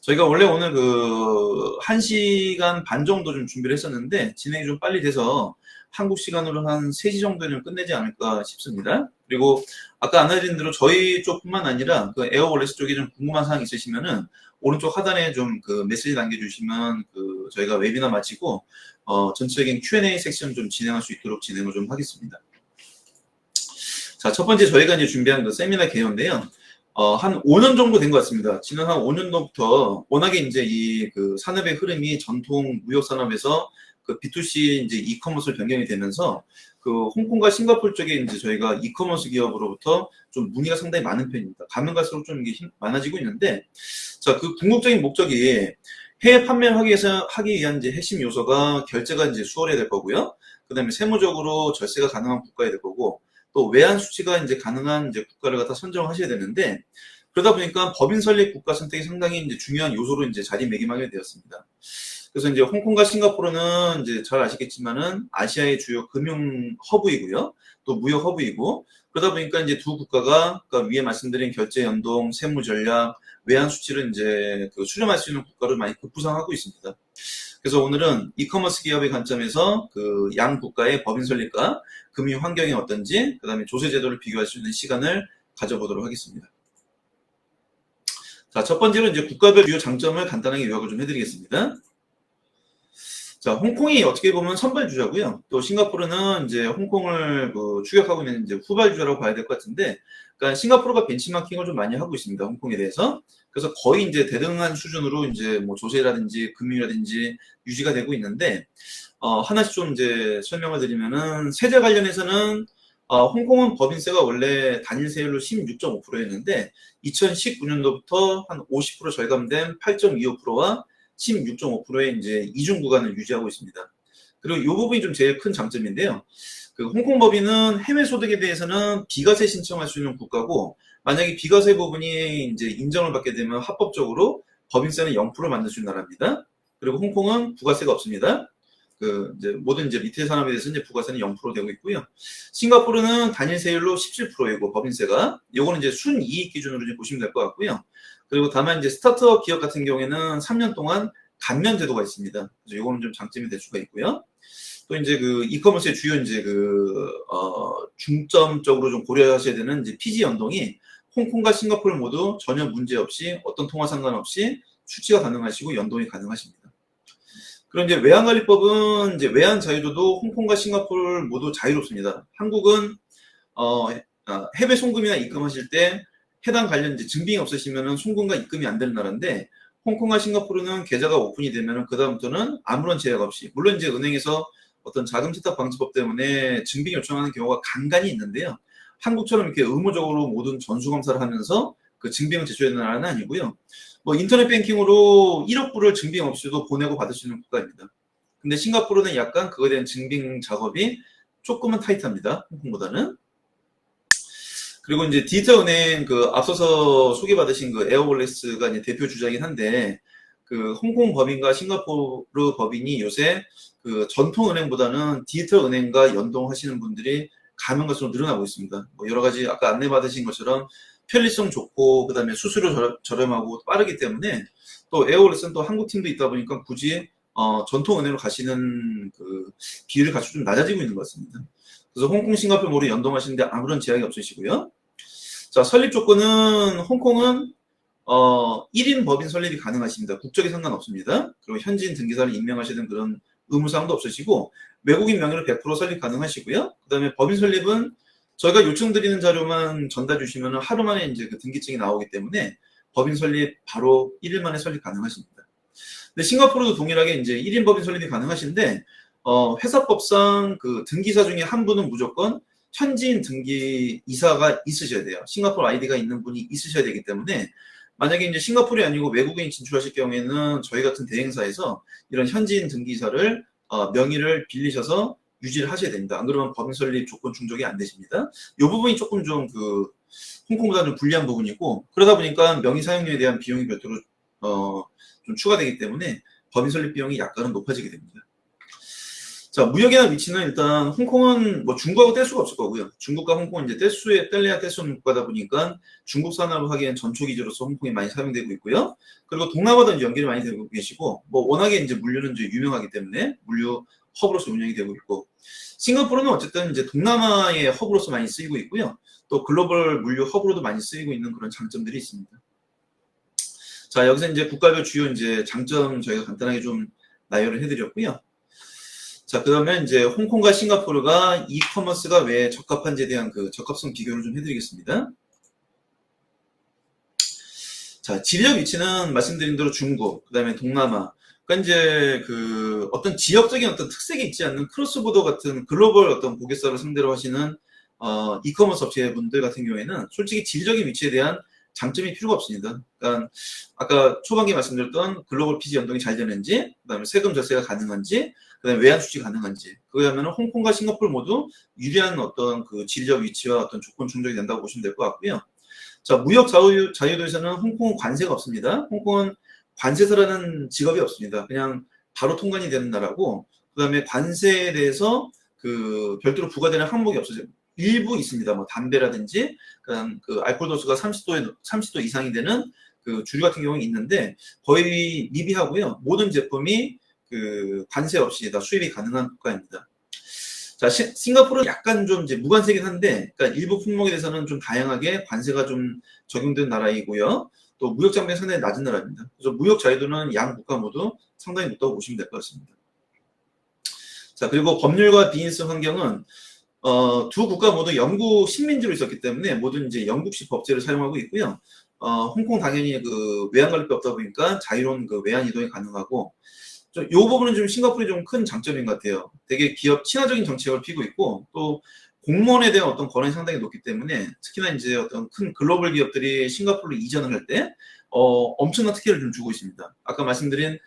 저희가 원래 오늘 그 1시간 반 정도 좀 준비를 했었는데 진행이 좀 빨리 돼서 한국 시간으로 한 3시 정도는 끝내지 않을까 싶습니다. 그리고 아까 안내드린 대로 저희 쪽뿐만 아니라 그 에어월렛스 쪽에 좀 궁금한 사항 있으시면은 오른쪽 하단에 좀 그 메시지 남겨주시면 그 저희가 웨비나 마치고 전체적인 Q&A 섹션 좀 진행할 수 있도록 진행을 좀 하겠습니다. 자, 첫 번째 저희가 이제 준비한 그 세미나 개요인데요. 한 5년 정도 된 것 같습니다. 지난 한 5년도부터 워낙에 이제 이 그 산업의 흐름이 전통 무역 산업에서 그 B2C 이제 이커머스로 변경이 되면서 그 홍콩과 싱가포르 쪽에 이제 저희가 이커머스 기업으로부터 좀 문의가 상당히 많은 편입니다. 가면 갈수록 좀 이게 많아지고 있는데, 자, 그 궁극적인 목적이 해외 판매를 하기 위한 이제 핵심 요소가 결제가 이제 수월해야 될 거고요. 그 다음에 세무적으로 절세가 가능한 국가야 될 거고, 또 외환 수치가 이제 가능한 이제 국가를 갖다 선정하셔야 되는데, 그러다 보니까 법인 설립 국가 선택이 상당히 이제 중요한 요소로 이제 자리매김하게 되었습니다. 그래서 이제 홍콩과 싱가포르는 이제 잘 아시겠지만은 아시아의 주요 금융 허브이고요. 또 무역 허브이고, 그러다 보니까 이제 두 국가가 그러니까 위에 말씀드린 결제 연동, 세무 전략, 외환 수치를 이제 그 수렴할 수 있는 국가를 많이 급부상하고 있습니다. 그래서 오늘은 이커머스 기업의 관점에서 그 양 국가의 법인 설립과 금융 환경이 어떤지, 그 다음에 조세 제도를 비교할 수 있는 시간을 가져보도록 하겠습니다. 자, 첫 번째로 이제 국가별 주요 장점을 간단하게 요약을 좀 해드리겠습니다. 자, 홍콩이 어떻게 보면 선발주자고요. 또 싱가포르는 이제 홍콩을 그 추격하고 있는 이제 후발주자라고 봐야 될 것 같은데, 그러니까 싱가포르가 벤치마킹을 좀 많이 하고 있습니다. 홍콩에 대해서. 그래서 거의 이제 대등한 수준으로 이제 뭐 조세라든지 금융이라든지 유지가 되고 있는데, 하나씩 좀 이제 설명을 드리면은 세제 관련해서는 홍콩은 법인세가 원래 단일 세율로 16.5%였는데 2019년도부터 한 50% 절감된 8.25%와 16.5%의 이제 이중 구간을 유지하고 있습니다. 그리고 이 부분이 좀 제일 큰 장점인데요. 그 홍콩 법인은 해외 소득에 대해서는 비과세 신청할 수 있는 국가고 만약에 비과세 부분이 이제 인정을 받게 되면 합법적으로 법인세는 0% 만들 수 있는 나라입니다. 그리고 홍콩은 부가세가 없습니다. 그 이제 모든 이제 리테일 산업에 대해서 이제 부가세는 0% 되고 있고요. 싱가포르는 단일 세율로 17%이고 법인세가 요거는 이제 순이익 기준으로 이제 보시면 될 것 같고요. 그리고 다만 이제 스타트업 기업 같은 경우에는 3년 동안 감면 제도가 있습니다. 그래서 요거는 좀 장점이 될 수가 있고요. 또 이제 그 이커머스의 주요 이제 중점적으로 좀 고려하셔야 되는 이제 피지 연동이 홍콩과 싱가포르 모두 전혀 문제 없이 어떤 통화 상관없이 수치가 가능하시고 연동이 가능하십니다. 그리고 이제 외환관리법은 이제 외환 자유도도 홍콩과 싱가포르 모두 자유롭습니다. 한국은 해외 송금이나 입금하실 때 해당 관련 이제 증빙이 없으시면은 송금과 입금이 안 되는 나라인데 홍콩과 싱가포르는 계좌가 오픈이 되면 그다음부터는 아무런 제약 없이, 물론 이제 은행에서 어떤 자금 세탁 방지법 때문에 증빙 요청하는 경우가 간간히 있는데요. 한국처럼 이렇게 의무적으로 모든 전수 검사를 하면서 그 증빙을 제출해야 되는 나라는 아니고요. 뭐 인터넷 뱅킹으로 1억 불을 증빙 없이도 보내고 받을 수 있는 국가입니다. 근데 싱가포르는 약간 그거에 대한 증빙 작업이 조금은 타이트합니다. 홍콩보다는. 그리고 이제 디지털 은행 그 앞서서 소개받으신 그 에어월렉스가 이제 대표 주자이긴 한데, 그 홍콩 법인과 싱가포르 법인이 요새 그 전통 은행보다는 디지털 은행과 연동하시는 분들이 가면 갈수록 늘어나고 있습니다. 뭐 여러 가지 아까 안내 받으신 것처럼 편리성 좋고, 그다음에 수수료 저렴하고 빠르기 때문에, 또 에어월렉스는 또 한국 팀도 있다 보니까 굳이 전통 은행으로 가시는 그 비율이 같이 좀 낮아지고 있는 것 같습니다. 그래서 홍콩, 싱가포르 모두 연동하시는데 아무런 제약이 없으시고요. 자, 설립 조건은 홍콩은 1인 법인 설립이 가능하십니다. 국적에 상관없습니다. 그리고 현지인 등기사를 임명하시는 그런 의무사항도 없으시고, 외국인 명의로 100% 설립 가능하시고요. 그 다음에 법인 설립은 저희가 요청드리는 자료만 전달 주시면 하루 만에 이제 그 등기증이 나오기 때문에 법인 설립 바로 1일 만에 설립 가능하십니다. 근데 싱가포르도 동일하게 이제 1인 법인 설립이 가능하신데, 회사법상 그 등기사 중에 한 분은 무조건 현지인 등기 이사가 있으셔야 돼요. 싱가포르 아이디가 있는 분이 있으셔야 되기 때문에, 만약에 이제 싱가포르이 아니고 외국인이 진출하실 경우에는 저희 같은 대행사에서 이런 현지인 등기사를 명의를 빌리셔서 유지를 하셔야 됩니다. 안 그러면 법인 설립 조건 충족이 안 되십니다. 이 부분이 조금 좀 그 홍콩보다는 불리한 부분이고, 그러다 보니까 명의 사용료에 대한 비용이 별도로 좀 추가되기 때문에 법인 설립 비용이 약간은 높아지게 됩니다. 자, 무역이나 위치는 일단 홍콩은 뭐 중국하고 뗄 수가 없을 거고요. 중국과 홍콩은 이제 뗄래야 뗄 수 없는 국가다 보니까 중국 산업을 하기엔 전초 기지로서 홍콩이 많이 사용되고 있고요. 그리고 동남아도 이제 연결이 많이 되고 계시고, 뭐 워낙에 이제 물류는 이제 유명하기 때문에 물류 허브로서 운영이 되고 있고, 싱가포르는 어쨌든 이제 동남아의 허브로서 많이 쓰이고 있고요. 또 글로벌 물류 허브로도 많이 쓰이고 있는 그런 장점들이 있습니다. 자, 여기서 이제 국가별 주요 이제 장점 저희가 간단하게 좀 나열을 해드렸고요. 자, 그러면 이제 홍콩과 싱가포르가 이커머스가 왜 적합한지에 대한 그 적합성 비교를 좀 해드리겠습니다. 자, 지리적 위치는 말씀드린 대로 중국, 그 다음에 동남아. 그러니까 이제 그 어떤 지역적인 어떤 특색이 있지 않는 크로스보더 같은 글로벌 어떤 고객사를 상대로 하시는 이커머스 업체분들 같은 경우에는 솔직히 지리적인 위치에 대한 장점이 필요가 없습니다. 그러니까 아까 초반기에 말씀드렸던 글로벌 피지 연동이 잘 되는지, 그다음에 세금 절세가 가능한지, 그다음에 외환 수지 가능한지, 그거 하면은 홍콩과 싱가포르 모두 유리한 어떤 그 지리적 위치와 어떤 조건 충족이 된다고 보시면 될 것 같고요. 자, 무역 자유도에서는 홍콩은 관세가 없습니다. 홍콩은 관세사라는 직업이 없습니다. 그냥 바로 통관이 되는 나라고, 그다음에 관세에 대해서 그 별도로 부과되는 항목이 없어요. 일부 있습니다. 뭐 담배라든지 그냥 그 알코올 도수가 30도 이상이 되는 그 주류 같은 경우는 있는데 거의 미비하고요. 모든 제품이 그 관세 없이 다 수입이 가능한 국가입니다. 자, 싱가포르는 약간 좀 이제 무관세긴 한데, 그러니까 일부 품목에 대해서는 좀 다양하게 관세가 좀 적용된 나라이고요. 또 무역 장벽이 상당히 낮은 나라입니다. 그래서 무역 자유도는 양 국가 모두 상당히 높다고 보시면 될 것 같습니다. 자, 그리고 법률과 비즈니스 환경은 두 국가 모두 영국 식민지로 있었기 때문에 모든 이제 영국식 법제를 사용하고 있고요. 홍콩 당연히 그 외환관리법이 없다 보니까 자유로운 그 외환 이동이 가능하고, 이 부분은 좀 싱가포르의 좀 큰 장점인 것 같아요. 되게 기업 친화적인 정책을 피고 있고, 또 공무원에 대한 어떤 권한이 상당히 높기 때문에 특히나 이제 어떤 큰 글로벌 기업들이 싱가포르로 이전을 할 때 엄청난 특혜를 좀 주고 있습니다. 아까 말씀드린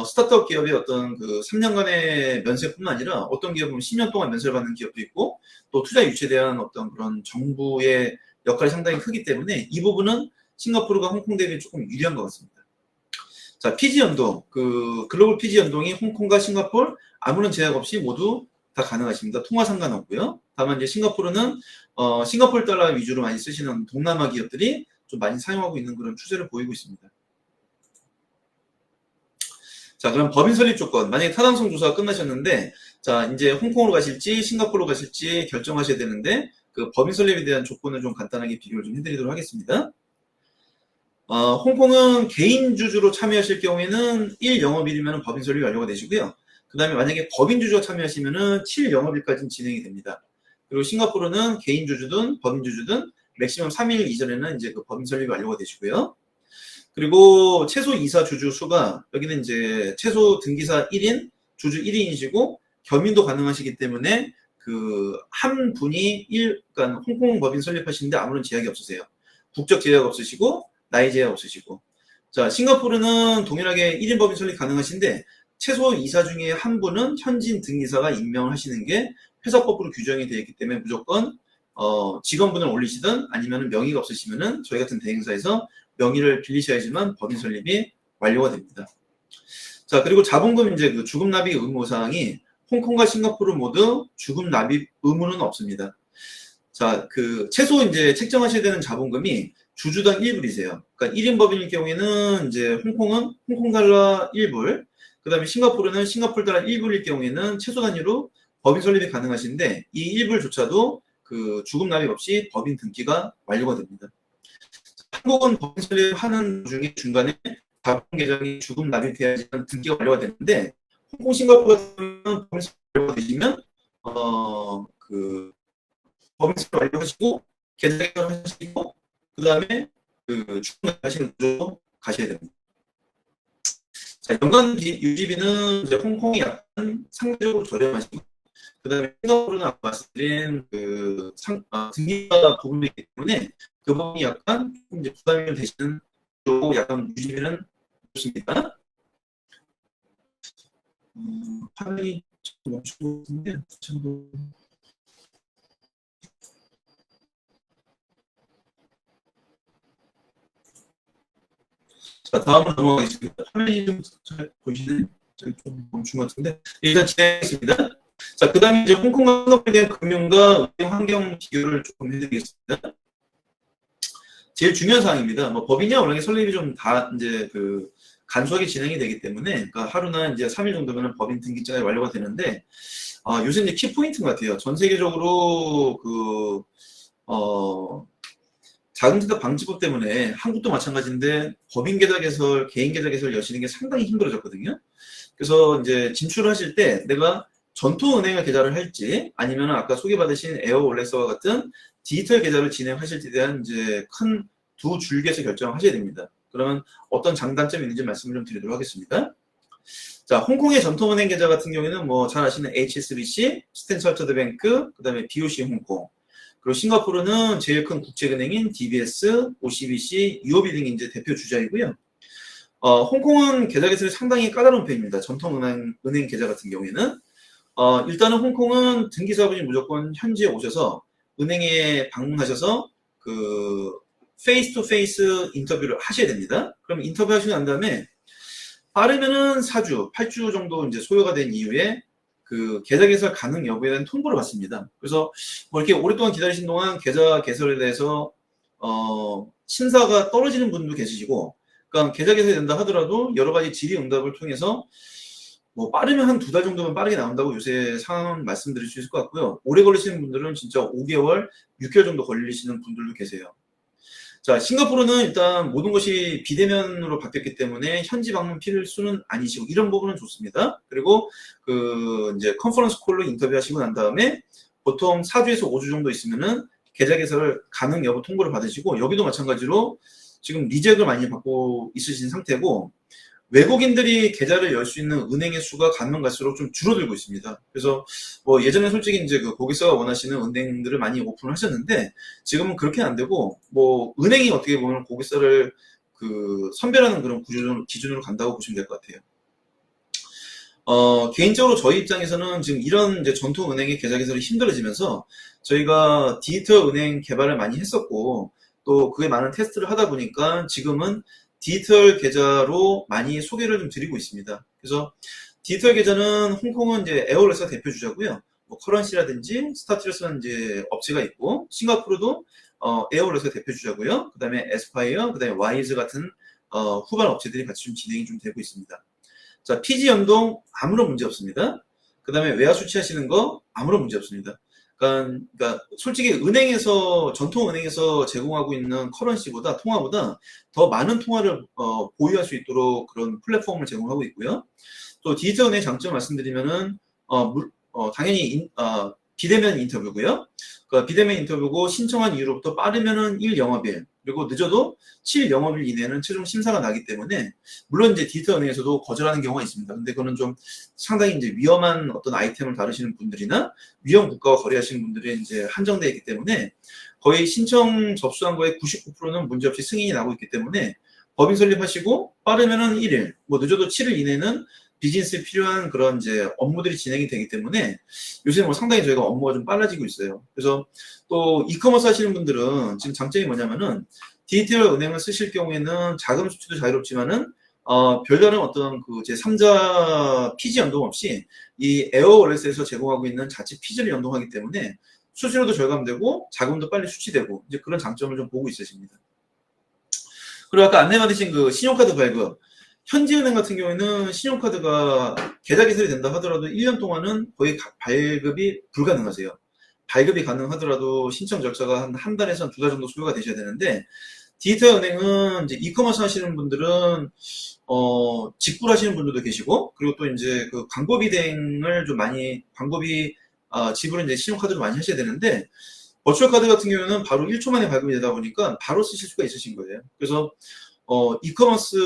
스타트업 기업의 어떤 그 3년간의 면세뿐만 아니라 어떤 기업은 10년 동안 면세를 받는 기업도 있고, 또 투자 유치에 대한 어떤 그런 정부의 역할이 상당히 크기 때문에 이 부분은 싱가포르가 홍콩 대비 조금 유리한 것 같습니다. 자, 피지 연동, 그 글로벌 피지 연동이 홍콩과 싱가포르 아무런 제약 없이 모두 다 가능하십니다. 통화 상관없고요. 다만 이제 싱가포르는 싱가포르 달러 위주로 많이 쓰시는 동남아 기업들이 좀 많이 사용하고 있는 그런 추세를 보이고 있습니다. 자, 그럼 법인 설립 조건. 만약에 타당성 조사가 끝나셨는데, 자, 이제 홍콩으로 가실지 싱가포르로 가실지 결정하셔야 되는데, 그 법인 설립에 대한 조건을 좀 간단하게 비교를 좀 해드리도록 하겠습니다. 홍콩은 개인 주주로 참여하실 경우에는 1영업일이면 법인 설립이 완료가 되시고요. 그 다음에 만약에 법인 주주가 참여하시면은 7영업일까지는 진행이 됩니다. 그리고 싱가포르는 개인 주주든 법인 주주든 맥시멈 3일 이전에는 이제 그 법인 설립이 완료가 되시고요. 그리고 최소 이사 주주 수가 여기는 이제 최소 등기사 1인, 주주 1인이시고 겸임도 가능하시기 때문에 그 한 분이 그러니까 홍콩 법인 설립하시는데 아무런 제약이 없으세요. 국적 제약 없으시고 나이 제약 없으시고. 자, 싱가포르는 동일하게 1인 법인 설립 가능하신데 최소 이사 중에 한 분은 현지인 등기사가 임명을 하시는 게 회사법으로 규정이 되어 있기 때문에 무조건 직원분을 올리시든 아니면 명의가 없으시면은 저희 같은 대행사에서 명의를 빌리셔야지만 법인 설립이 완료가 됩니다. 자, 그리고 자본금 이제 그 주금 납입 의무 사항이 홍콩과 싱가포르 모두 주금 납입 의무는 없습니다. 자, 그 최소 이제 책정하셔야 되는 자본금이 주주당 1불이세요. 그러니까 1인 법인일 경우에는 이제 홍콩은 홍콩 달러 1불, 그다음에 싱가포르는 싱가포르 달러 1불일 경우에는 최소 단위로 법인 설립이 가능하신데 이 1불조차도 그 주금 납입 없이 법인 등기가 완료가 됩니다. 한국은 법인 설립하는 중에 중간에 자본 계정이 주금 납입해야지만 등기가 완료가 되는데 홍콩, 싱가포르 같은 경우는 법인 설립 완료가 되시면 그 법인 설립 완료하시고 계좌 개설하시고 그 다음에 그 주금 납입하시는 구조로 가셔야 됩니다. 자, 연간 유지비는 이제 홍콩이 약간 상대적으로 저렴하시고 그 다음에 싱가포르는 아까 말씀드린 그 등기가 부분이기 때문에 그 부분이 약간 이제 부담이 되시는 쪽 약간 유지비는 좋습니다. 화면이 좀 멈추고 있는데 자, 다음으로 넘어가겠습니다. 화면이 좀 잘 보이시나요? 좀 멈춘 것 같은데 일단 진행하겠습니다. 자, 그 다음에 이제 홍콩과 싱가포르에 대한 금융과 은행 환경 비교를 조금 해드리겠습니다. 제일 중요한 사항입니다. 뭐 법인이나 원래 설립이 좀 다 이제 그 간소하게 진행이 되기 때문에, 그러니까 하루나 이제 3일 정도면 법인 등기자가 완료가 되는데, 요새 이제 키 포인트인 것 같아요. 전 세계적으로 자금세탁 방지법 때문에 한국도 마찬가지인데 법인 계좌 개설, 개인 계좌 개설 여시는 게 상당히 힘들어졌거든요. 그래서 이제 진출하실 때 내가 전통은행을 계좌를 할지 아니면 아까 소개받으신 에어월렛과 같은 디지털 계좌를 진행하실지에 대한 이제 큰 두 줄기에서 결정하셔야 됩니다. 그러면 어떤 장단점이 있는지 말씀을 좀 드리도록 하겠습니다. 자, 홍콩의 전통은행 계좌 같은 경우에는 뭐 잘 아시는 HSBC, 스탠 차터드 뱅크, 그 다음에 BOC 홍콩. 그리고 싱가포르는 제일 큰 국제은행인 DBS, OCBC, UOB 등이 이제 대표 주자이고요. 홍콩은 계좌 개설이 상당히 까다로운 편입니다. 전통은행 계좌 같은 경우에는. 일단은 홍콩은 등기사분이 무조건 현지에 오셔서 은행에 방문하셔서 그 페이스 투 페이스 인터뷰를 하셔야 됩니다. 그럼 인터뷰 하시고 난 다음에 빠르면은 4주, 8주 정도 이제 소요가 된 이후에 그 계좌 개설 가능 여부에 대한 통보를 받습니다. 그래서 뭐 이렇게 오랫동안 기다리신 동안 계좌 개설에 대해서 심사가 떨어지는 분도 계시고, 그러니까 계좌 개설이 된다 하더라도 여러 가지 질의응답을 통해서 뭐 빠르면 한 2달 정도면 빠르게 나온다고 요새 상황 말씀드릴 수 있을 것 같고요. 오래 걸리시는 분들은 진짜 5개월, 6개월 정도 걸리시는 분들도 계세요. 자, 싱가포르는 일단 모든 것이 비대면으로 바뀌었기 때문에 현지 방문 필수는 아니시고 이런 부분은 좋습니다. 그리고 그 이제 컨퍼런스 콜로 인터뷰하시고 난 다음에 보통 4주에서 5주 정도 있으면은 계좌 개설 가능 여부 통보를 받으시고, 여기도 마찬가지로 지금 리젝을 많이 받고 있으신 상태고, 외국인들이 계좌를 열 수 있는 은행의 수가 가면 갈수록 좀 줄어들고 있습니다. 그래서 뭐 예전에 솔직히 이제 그 고객사가 원하시는 은행들을 많이 오픈을 하셨는데 지금은 그렇게는 안 되고, 뭐 은행이 어떻게 보면 고객사를 그 선별하는 그런 기준으로 간다고 보시면 될 것 같아요. 개인적으로 저희 입장에서는 지금 이런 이제 전통 은행의 계좌 개설이 힘들어지면서 저희가 디지털 은행 개발을 많이 했었고, 또 그게 많은 테스트를 하다 보니까 지금은 디지털 계좌로 많이 소개를 좀 드리고 있습니다. 그래서 디지털 계좌는 홍콩은 이제 에어월렛가 대표 주자고요. 뭐 커런시라든지 스타트라스라는 이제 업체가 있고, 싱가포르도 에어월렛가 대표 주자고요. 그다음에 에스파이어, 그다음에 와이즈 같은 후반 업체들이 같이 좀 진행이 좀 되고 있습니다. 자, 피지 연동 아무런 문제 없습니다. 그다음에 외화 수취하시는 거 아무런 문제 없습니다. 그러니까 솔직히 은행에서 전통 은행에서 제공하고 있는 커런시보다 통화보다 더 많은 통화를 보유할 수 있도록 그런 플랫폼을 제공하고 있고요. 또 디지털 은행 장점 말씀드리면은 당연히 비대면 인터뷰고요. 그러니까 비대면 인터뷰고 신청한 이후로부터 빠르면은 1영업일, 그리고 늦어도 7 영업일 이내는 최종 심사가 나기 때문에 물론 이제 디지털은행에서도 거절하는 경우가 있습니다. 근데 그거는 좀 상당히 이제 위험한 어떤 아이템을 다루시는 분들이나 위험 국가와 거래하시는 분들이 이제 한정되어 있기 때문에 거의 신청 접수한 거에 99%는 문제없이 승인이 나고 있기 때문에 법인 설립하시고 빠르면은 1일, 뭐 늦어도 7일 이내는 비즈니스에 필요한 그런 이제 업무들이 진행이 되기 때문에 요새 뭐 상당히 저희가 업무가 좀 빨라지고 있어요. 그래서 또 이커머스 하시는 분들은 지금 장점이 뭐냐면은 디지털 은행을 쓰실 경우에는 자금 수출도 자유롭지만은 별다른 어떤 그 제3자 피지 연동 없이 이 에어월렛에서 제공하고 있는 자체 피지를 연동하기 때문에 수수료도 절감되고 자금도 빨리 수취되고 이제 그런 장점을 좀 보고 있으십니다. 그리고 아까 안내받으신 그 신용카드 발급, 현지은행 같은 경우에는 신용카드가 계좌 개설이 된다 하더라도 1년 동안은 거의 발급이 불가능하세요. 발급이 가능하더라도 신청 절차가 한 달에서 두 달 정도 소요가 되셔야 되는데 디지털 은행은 이제 이커머스 하시는 분들은 직구를 하시는 분들도 계시고 그리고 또 이제 그 광고비 대행을 좀 많이 광고비 지불은 이제 신용카드로 많이 하셔야 되는데 버추얼 카드 같은 경우에는 바로 1초 만에 발급이 되다 보니까 바로 쓰실 수가 있으신 거예요. 그래서 이커머스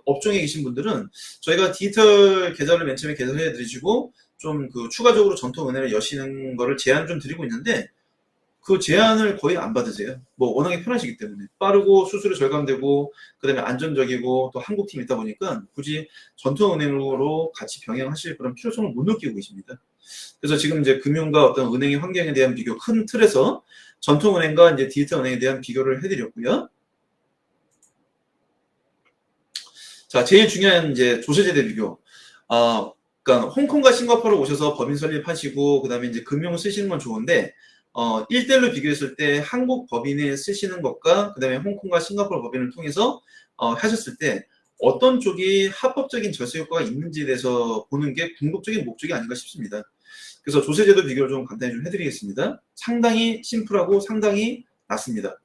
업종에 계신 분들은 저희가 디지털 계좌를 맨 처음에 개설해 드리시고 좀 그 추가적으로 전통 은행을 여시는 거를 제안 좀 드리고 있는데 그 제안을 거의 안 받으세요. 뭐 워낙에 편하시기 때문에 빠르고 수수료 절감되고 그다음에 안전적이고 또 한국팀이 있다 보니까 굳이 전통 은행으로 같이 병행하실 그런 필요성을 못 느끼고 계십니다. 그래서 지금 이제 금융과 어떤 은행의 환경에 대한 비교 큰 틀에서 전통 은행과 이제 디지털 은행에 대한 비교를 해드렸고요. 자, 제일 중요한 이제 조세제대 비교. 그러니까 홍콩과 싱가포르 오셔서 법인 설립하시고 그다음에 이제 금융을 쓰시는 건 좋은데 1대1로 비교했을 때 한국 법인에 쓰시는 것과 그다음에 홍콩과 싱가포르 법인을 통해서 하셨을 때 어떤 쪽이 합법적인 절세 효과가 있는지에 대해서 보는 게 궁극적인 목적이 아닌가 싶습니다. 그래서 조세제도 비교를 좀 간단히 좀 해드리겠습니다. 상당히 심플하고 상당히 낮습니다.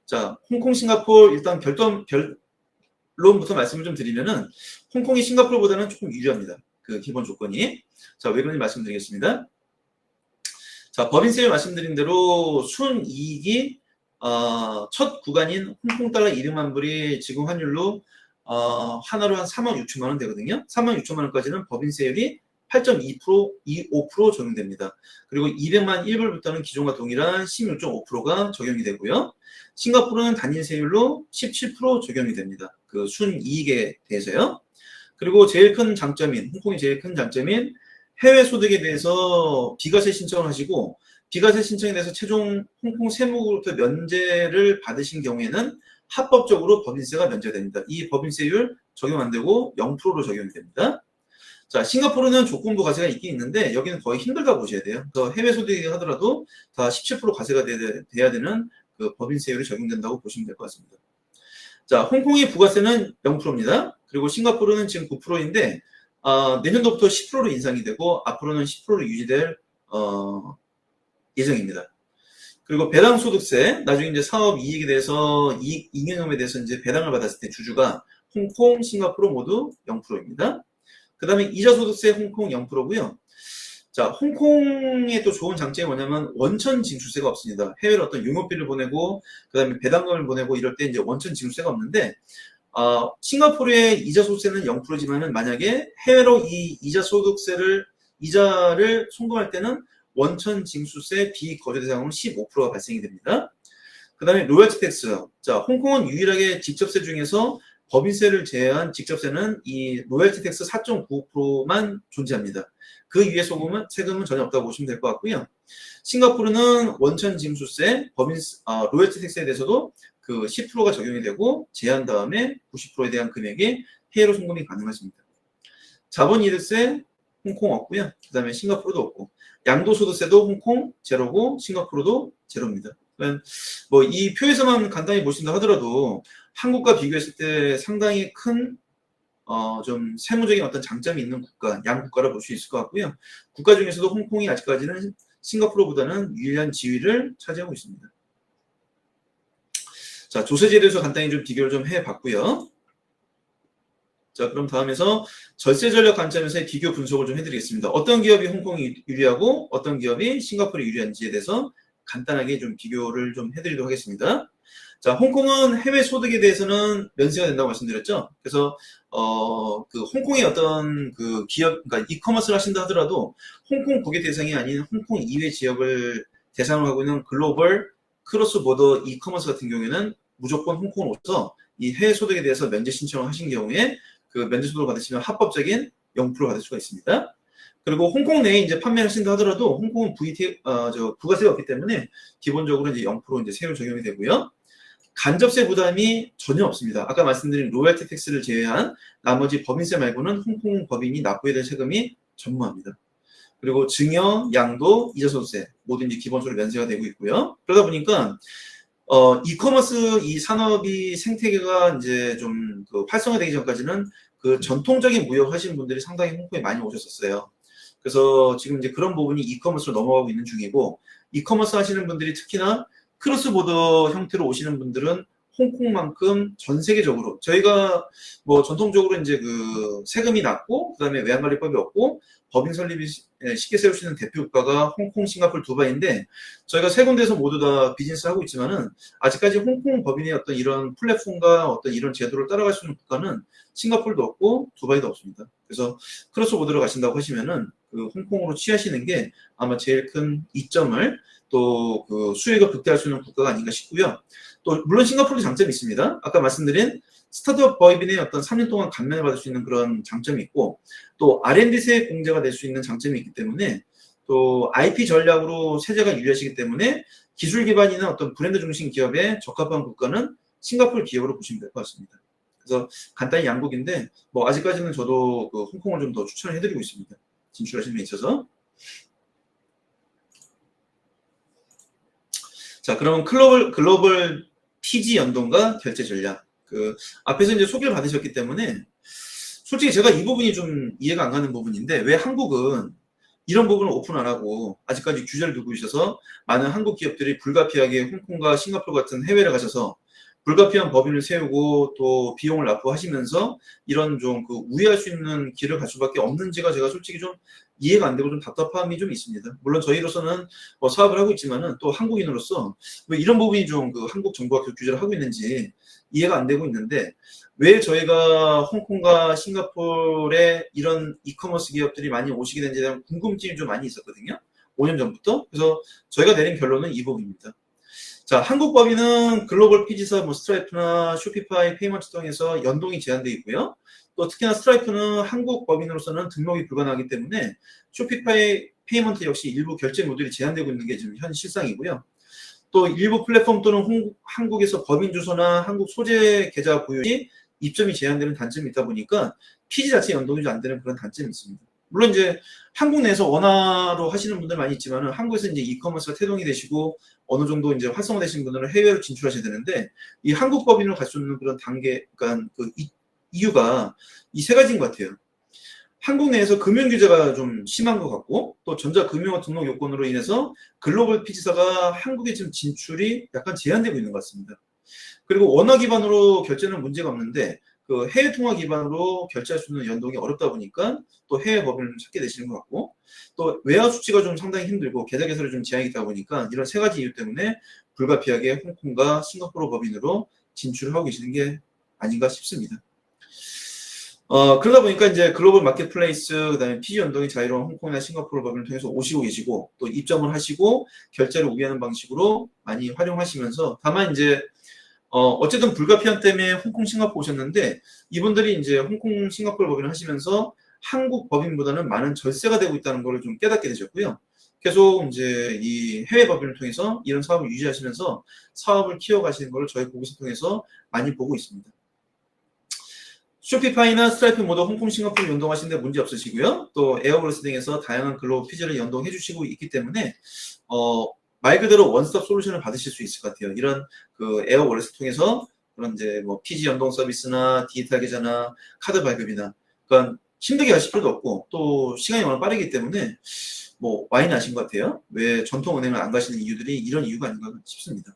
자, 홍콩, 싱가포르 일단 결론부터 말씀을 좀 드리면은 홍콩이 싱가포르보다는 조금 유리합니다. 그 기본 조건이. 자, 왜 그런지 말씀드리겠습니다. 자, 법인세율 말씀드린 대로 순이익이 첫 구간인 홍콩 달러 200만 불이 지금 환율로 하나로 한 3억 6천만 원 되거든요. 3억 6천만 원까지는 법인세율이 8.2%, 25% 적용됩니다. 그리고 200만 1불부터는 기존과 동일한 16.5%가 적용이 되고요. 싱가포르는 단일세율로 17% 적용이 됩니다. 그 순이익에 대해서요. 그리고 제일 큰 장점인, 홍콩이 제일 큰 장점인 해외 소득에 대해서 비과세 신청을 하시고 비과세 신청에 대해서 최종 홍콩 세무부터 면제를 받으신 경우에는 합법적으로 법인세가 면제됩니다. 이 법인세율 적용 안 되고 0%로 적용이 됩니다. 자, 싱가포르는 조건부 과세가 있긴 있는데 여기는 거의 힘들다 보셔야 돼요. 그래서 해외 소득이 하더라도 다 17% 과세가 돼야 되는 그 법인세율이 적용된다고 보시면 될 것 같습니다. 자, 홍콩의 부가세는 0%입니다. 그리고 싱가포르는 지금 9%인데 내년도부터 10%로 인상이 되고 앞으로는 10%로 유지될 예정입니다. 그리고 배당소득세, 나중에 이제 사업 이익에 대해서 이익 잉여금에 대해서 이제 배당을 받았을 때 주주가 홍콩, 싱가포르 모두 0%입니다. 그 다음에 이자소득세 홍콩 0%고요. 자, 홍콩의 또 좋은 장점이 뭐냐면 원천 징수세가 없습니다. 해외로 어떤 용역비를 보내고 그 다음에 배당금을 보내고 이럴 때 이제 원천 징수세가 없는데 싱가포르의 이자소득세는 0%지만은 만약에 해외로 이 이자를 송금할 때는 원천 징수세 비거래 대상으로 15%가 발생이 됩니다. 그 다음에 로열티 텍스. 자, 홍콩은 유일하게 직접세 중에서 법인세를 제외한 직접세는 이 로열티 텍스 4.95%만 존재합니다. 그 위에 세금은 전혀 없다고 보시면 될 것 같고요. 싱가포르는 원천 징수세, 로열티 텍스에 대해서도 그 10%가 적용이 되고 제한 다음에 90%에 대한 금액이 해외로 송금이 가능하십니다. 자본이득세 홍콩 없고요. 그 다음에 싱가포르도 없고 양도소득세도 홍콩 제로고 싱가포르도 제로입니다. 뭐 이 표에서만 간단히 보신다 하더라도 한국과 비교했을 때 상당히 큰 좀 세무적인 어떤 장점이 있는 국가, 양국가라 볼 수 있을 것 같고요. 국가 중에서도 홍콩이 아직까지는 싱가포르보다는 유일한 지위를 차지하고 있습니다. 자, 조세제에 대해서 간단히 좀 비교를 좀 해봤고요. 자, 그럼 다음에서 절세 전략 관점에서의 비교 분석을 좀 해드리겠습니다. 어떤 기업이 홍콩이 유리하고 어떤 기업이 싱가포르에 유리한지에 대해서 간단하게 좀 비교를 좀 해드리도록 하겠습니다. 자, 홍콩은 해외 소득에 대해서는 면세가 된다고 말씀드렸죠. 그래서 그 홍콩의 어떤 그 기업, 그러니까 이커머스를 하신다 하더라도 홍콩 국외 대상이 아닌 홍콩 이외 지역을 대상으로 하고 있는 글로벌 크로스 보더 이커머스 같은 경우에는 무조건 홍콩으로서 이 해외 소득에 대해서 면제 신청을 하신 경우에 그 면제 소득을 받으시면 합법적인 0% 받을 수가 있습니다. 그리고 홍콩 내에 이제 판매를 하신다 하더라도 홍콩은 부가세가 없기 때문에 기본적으로 이제 0% 이제 세율 적용이 되고요. 간접세 부담이 전혀 없습니다. 아까 말씀드린 로열티 텍스를 제외한 나머지 법인세 말고는 홍콩 법인이 납부해야 될 세금이 전무합니다. 그리고 증여, 양도, 이자소득세 모두 이제 기본적으로 면세가 되고 있고요. 그러다 보니까 이커머스 이 산업이 생태계가 이제 좀 그 활성화되기 전까지는 그 전통적인 무역 하시는 분들이 상당히 홍콩에 많이 오셨었어요. 그래서 지금 이제 그런 부분이 이커머스로 넘어가고 있는 중이고, 이커머스 하시는 분들이 특히나 크로스보더 형태로 오시는 분들은 홍콩만큼 전 세계적으로 저희가 뭐 전통적으로 이제 그 세금이 낮고 그다음에 외환관리법이 없고 법인 설립이 쉽게 세울 수 있는 대표 국가가 홍콩, 싱가포르, 두바이인데 저희가 세 군데에서 모두 다 비즈니스를 하고 있지만은 아직까지 홍콩 법인의 어떤 이런 플랫폼과 어떤 이런 제도를 따라갈 수 있는 국가는 싱가포르도 없고 두바이도 없습니다. 그래서 크로스보더로 가신다고 하시면은 그 홍콩으로 취하시는 게 아마 제일 큰 이점을 또 그 수익을 극대화할 수 있는 국가가 아닌가 싶고요. 또 물론 싱가포르도 장점이 있습니다. 아까 말씀드린 스타트업 법인의 어떤 3년 동안 감면을 받을 수 있는 그런 장점이 있고 또 R&D세 공제가 될 수 있는 장점이 있기 때문에 또 IP 전략으로 세제가 유리하시기 때문에 기술 기반이나 어떤 브랜드 중심 기업에 적합한 국가는 싱가포르 기업으로 보시면 될 것 같습니다. 그래서 간단히 양국인데 뭐 아직까지는 저도 그 홍콩을 좀 더 추천을 해드리고 있습니다. 진출하시는 데 있어서. 자, 그러면 글로벌 PG 연동과 결제 전략. 그 앞에서 이제 소개를 받으셨기 때문에 솔직히 제가 이 부분이 좀 이해가 안 가는 부분인데 왜 한국은 이런 부분을 오픈 안 하고 아직까지 규제를 두고 있어서 많은 한국 기업들이 불가피하게 홍콩과 싱가포르 같은 해외를 가셔서 불가피한 법인을 세우고 또 비용을 납부하시면서 이런 좀 그 우회할 수 있는 길을 갈 수밖에 없는지가 제가 솔직히 좀 이해가 안 되고 좀 답답함이 좀 있습니다. 물론 저희로서는 뭐 사업을 하고 있지만은 또 한국인으로서 왜 이런 부분이 좀 그 한국 정부가 규제를 하고 있는지 이해가 안 되고 있는데 왜 저희가 홍콩과 싱가포르에 이런 이커머스 기업들이 많이 오시게 된지에 대한 궁금증이 좀 많이 있었거든요. 5년 전부터. 그래서 저희가 내린 결론은 이 부분입니다. 자, 한국 법인은 글로벌 PG사, 뭐 스트라이프나 쇼피파이, 페이먼트 등에서 연동이 제한되어 있고요. 또 특히나 스트라이프는 한국 법인으로서는 등록이 불가능하기 때문에 쇼피파이, 페이먼트 역시 일부 결제 모듈이 제한되고 있는 게 지금 현 실상이고요. 또 일부 플랫폼 또는 한국에서 법인 주소나 한국 소재 계좌 보유시 입점이 제한되는 단점이 있다 보니까 PG 자체 연동이 안 되는 그런 단점이 있습니다. 물론 이제 한국 내에서 원화로 하시는 분들 많이 있지만은 한국에서 이제 이커머스가 태동이 되시고 어느 정도 이제 활성화되신 분들은 해외로 진출하셔야 되는데 이 한국 법인으로 갈 수 있는 그런 단계, 그러니까 그 이유가 이 세 가지인 것 같아요. 한국 내에서 금융 규제가 좀 심한 것 같고 또 전자금융업 등록 요건으로 인해서 글로벌 PG사가 한국에 지금 진출이 약간 제한되고 있는 것 같습니다. 그리고 원화 기반으로 결제는 문제가 없는데 그 해외 통화 기반으로 결제할 수 있는 연동이 어렵다 보니까 또 해외 법인을 찾게 되시는 것 같고 또 외화 수치가 좀 상당히 힘들고 계좌 개설이 좀 제한이 있다 보니까 이런 세 가지 이유 때문에 불가피하게 홍콩과 싱가포르 법인으로 진출을 하고 계시는 게 아닌가 싶습니다. 그러다 보니까 이제 글로벌 마켓플레이스, 그다음에 PG 연동이 자유로운 홍콩이나 싱가포르 법인을 통해서 오시고 계시고 또 입점을 하시고 결제를 우회하는 방식으로 많이 활용하시면서 다만 이제 어쨌든 불가피한 때문에 홍콩, 싱가포르 오셨는데 이분들이 이제 홍콩, 싱가포르 법인을 하시면서 한국 법인보다는 많은 절세가 되고 있다는 걸 좀 깨닫게 되셨고요. 계속 이제 이 해외 법인을 통해서 이런 사업을 유지하시면서 사업을 키워가시는 걸 저희 고객사 통해서 많이 보고 있습니다. 쇼피파이나 스트라이프 모두 홍콩, 싱가포르 연동하시는데 문제 없으시고요. 또 에어블러스 등에서 다양한 글로벌 피지를 연동해 주시고 있기 때문에 말 그대로 원스톱 솔루션을 받으실 수 있을 것 같아요. 이런 그 에어월렛을 통해서 그런 이제 뭐 PG 연동 서비스나 디지털 계좌나 카드 발급이나 그러니까 힘들게 하실 필요도 없고 또 시간이 워낙 빠르기 때문에 뭐 와인 나신 것 같아요. 왜 전통 은행을 안 가시는 이유들이 이런 이유가 아닌가 싶습니다.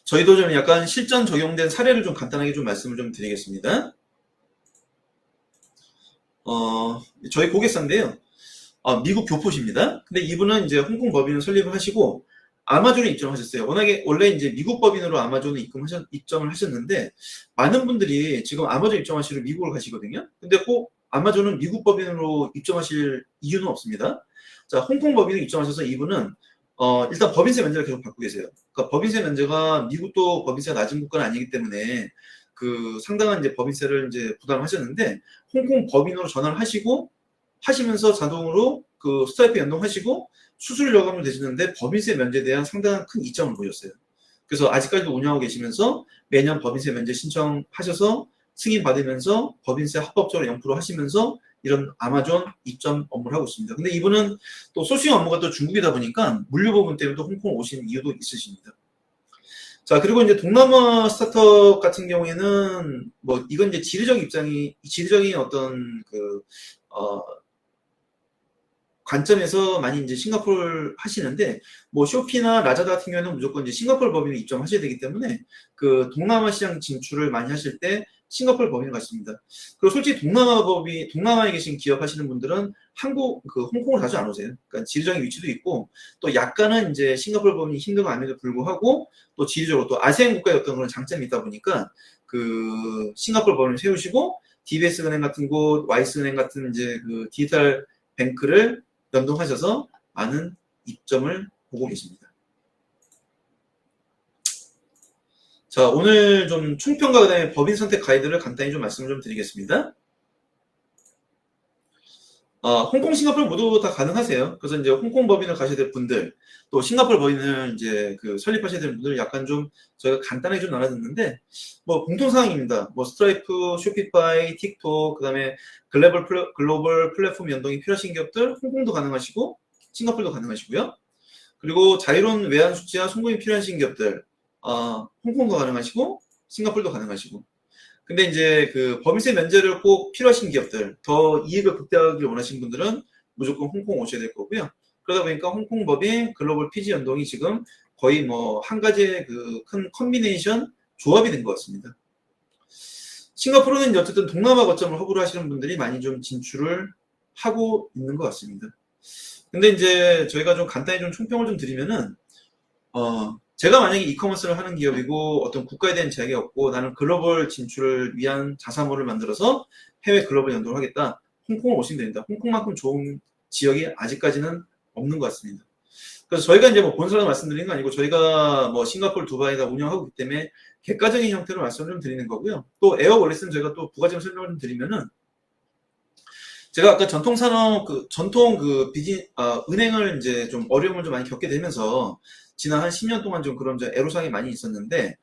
저희도 좀 약간 실전 적용된 사례를 좀 간단하게 좀 말씀을 좀 드리겠습니다. 저희 고객사인데요. 미국 교포십니다. 근데 이분은 이제 홍콩 법인을 설립을 하시고 아마존에 입점하셨어요. 워낙에 원래 이제 미국 법인으로 아마존에 입점을 하셨는데 많은 분들이 지금 아마존 입점하시러 미국을 가시거든요. 근데 꼭 아마존은 미국 법인으로 입점하실 이유는 없습니다. 자, 홍콩 법인으로 입점하셔서 이분은 일단 법인세 면제를 계속 받고 계세요. 그러니까 법인세 면제가 미국도 법인세가 낮은 국가는 아니기 때문에 그 상당한 이제 법인세를 이제 부담을 하셨는데 홍콩 법인으로 전환을 하시면서 자동으로 그 스트라이프 연동하시고 수수료 저감을 되시는데 법인세 면제에 대한 상당한 큰 이점을 보였어요. 그래서 아직까지도 운영하고 계시면서 매년 법인세 면제 신청하셔서 승인 받으면서 법인세 합법적으로 0% 하시면서 이런 아마존 입점 업무를 하고 있습니다. 근데 이분은 또 소싱 업무가 또 중국이다 보니까 물류 부분 때문에 또 홍콩 오신 이유도 있으십니다. 자, 그리고 이제 동남아 스타트업 같은 경우에는 뭐 이건 이제 지리적인 어떤 관점에서 많이 이제 싱가포르 하시는데, 뭐 쇼피나 라자다 같은 경우에는 무조건 이제 싱가포르 법인에 입점하셔야 되기 때문에 그 동남아 시장 진출을 많이 하실 때 싱가포르 법인을 가십니다. 그리고 솔직히 동남아에 계신 기업 하시는 분들은 홍콩을 자주 안 오세요. 그러니까 지리적인 위치도 있고, 또 약간은 이제 싱가포르 법인이 힘든 거 아님에도 불구하고, 또 지리적으로 또 아세안 국가의 어떤 그런 장점이 있다 보니까, 그 싱가포르 법인을 세우시고, DBS 은행 같은 곳, 와이스 은행 같은 이제 그 디지털 뱅크를 연동하셔서 많은 입점을 보고 계십니다. 자, 오늘 좀 총평과 그다음에 법인 선택 가이드를 간단히 좀 말씀을 좀 드리겠습니다. 홍콩, 싱가포르 모두 다 가능하세요. 그래서 이제 홍콩 법인을 가셔야 될 분들, 또 싱가포르 법인을 이제 그 설립하셔야 될 분들 약간 좀 저희가 간단하게 좀 나눠줬는데, 뭐 공통사항입니다. 뭐 스트라이프, 쇼피파이, 틱톡, 그다음에 글로벌 플랫폼 연동이 필요하신 기업들 홍콩도 가능하시고 싱가포르도 가능하시고요. 그리고 자유로운 외환 수지와 송금이 필요하신 기업들 홍콩도 가능하시고 싱가포르도 가능하시고. 근데 이제 그 법인세 면제를 꼭 필요하신 기업들, 더 이익을 극대화하기를 원하시는 분들은 무조건 홍콩 오셔야 될 거고요. 그러다 보니까 홍콩 법인 글로벌 피지 연동이 지금 거의 뭐 한 가지의 그 큰 컨비네이션 조합이 된 것 같습니다. 싱가포르는 어쨌든 동남아 거점을 허브로 하시는 분들이 많이 좀 진출을 하고 있는 것 같습니다. 근데 이제 저희가 좀 간단히 좀 총평을 좀 드리면은, 제가 만약에 이커머스를 하는 기업이고 어떤 국가에 대한 제약이 없고 나는 글로벌 진출을 위한 자사모를 만들어서 해외 글로벌 연동을 하겠다. 홍콩을 오시면 됩니다. 홍콩만큼 좋은 지역이 아직까지는 없는 것 같습니다. 그래서 저희가 이제 뭐 본사로 말씀드리는 거 아니고 저희가 뭐 싱가포르, 두바이다 운영하고 있기 때문에 객관적인 형태로 말씀을 좀 드리는 거고요. 또 에어월렛은 저희가 또 부가적인 설명을 좀 드리면은, 제가 아까 은행을 이제 좀 어려움을 좀 많이 겪게 되면서 지난 한 10년 동안 좀 그런 애로사항이 많이 있었는데,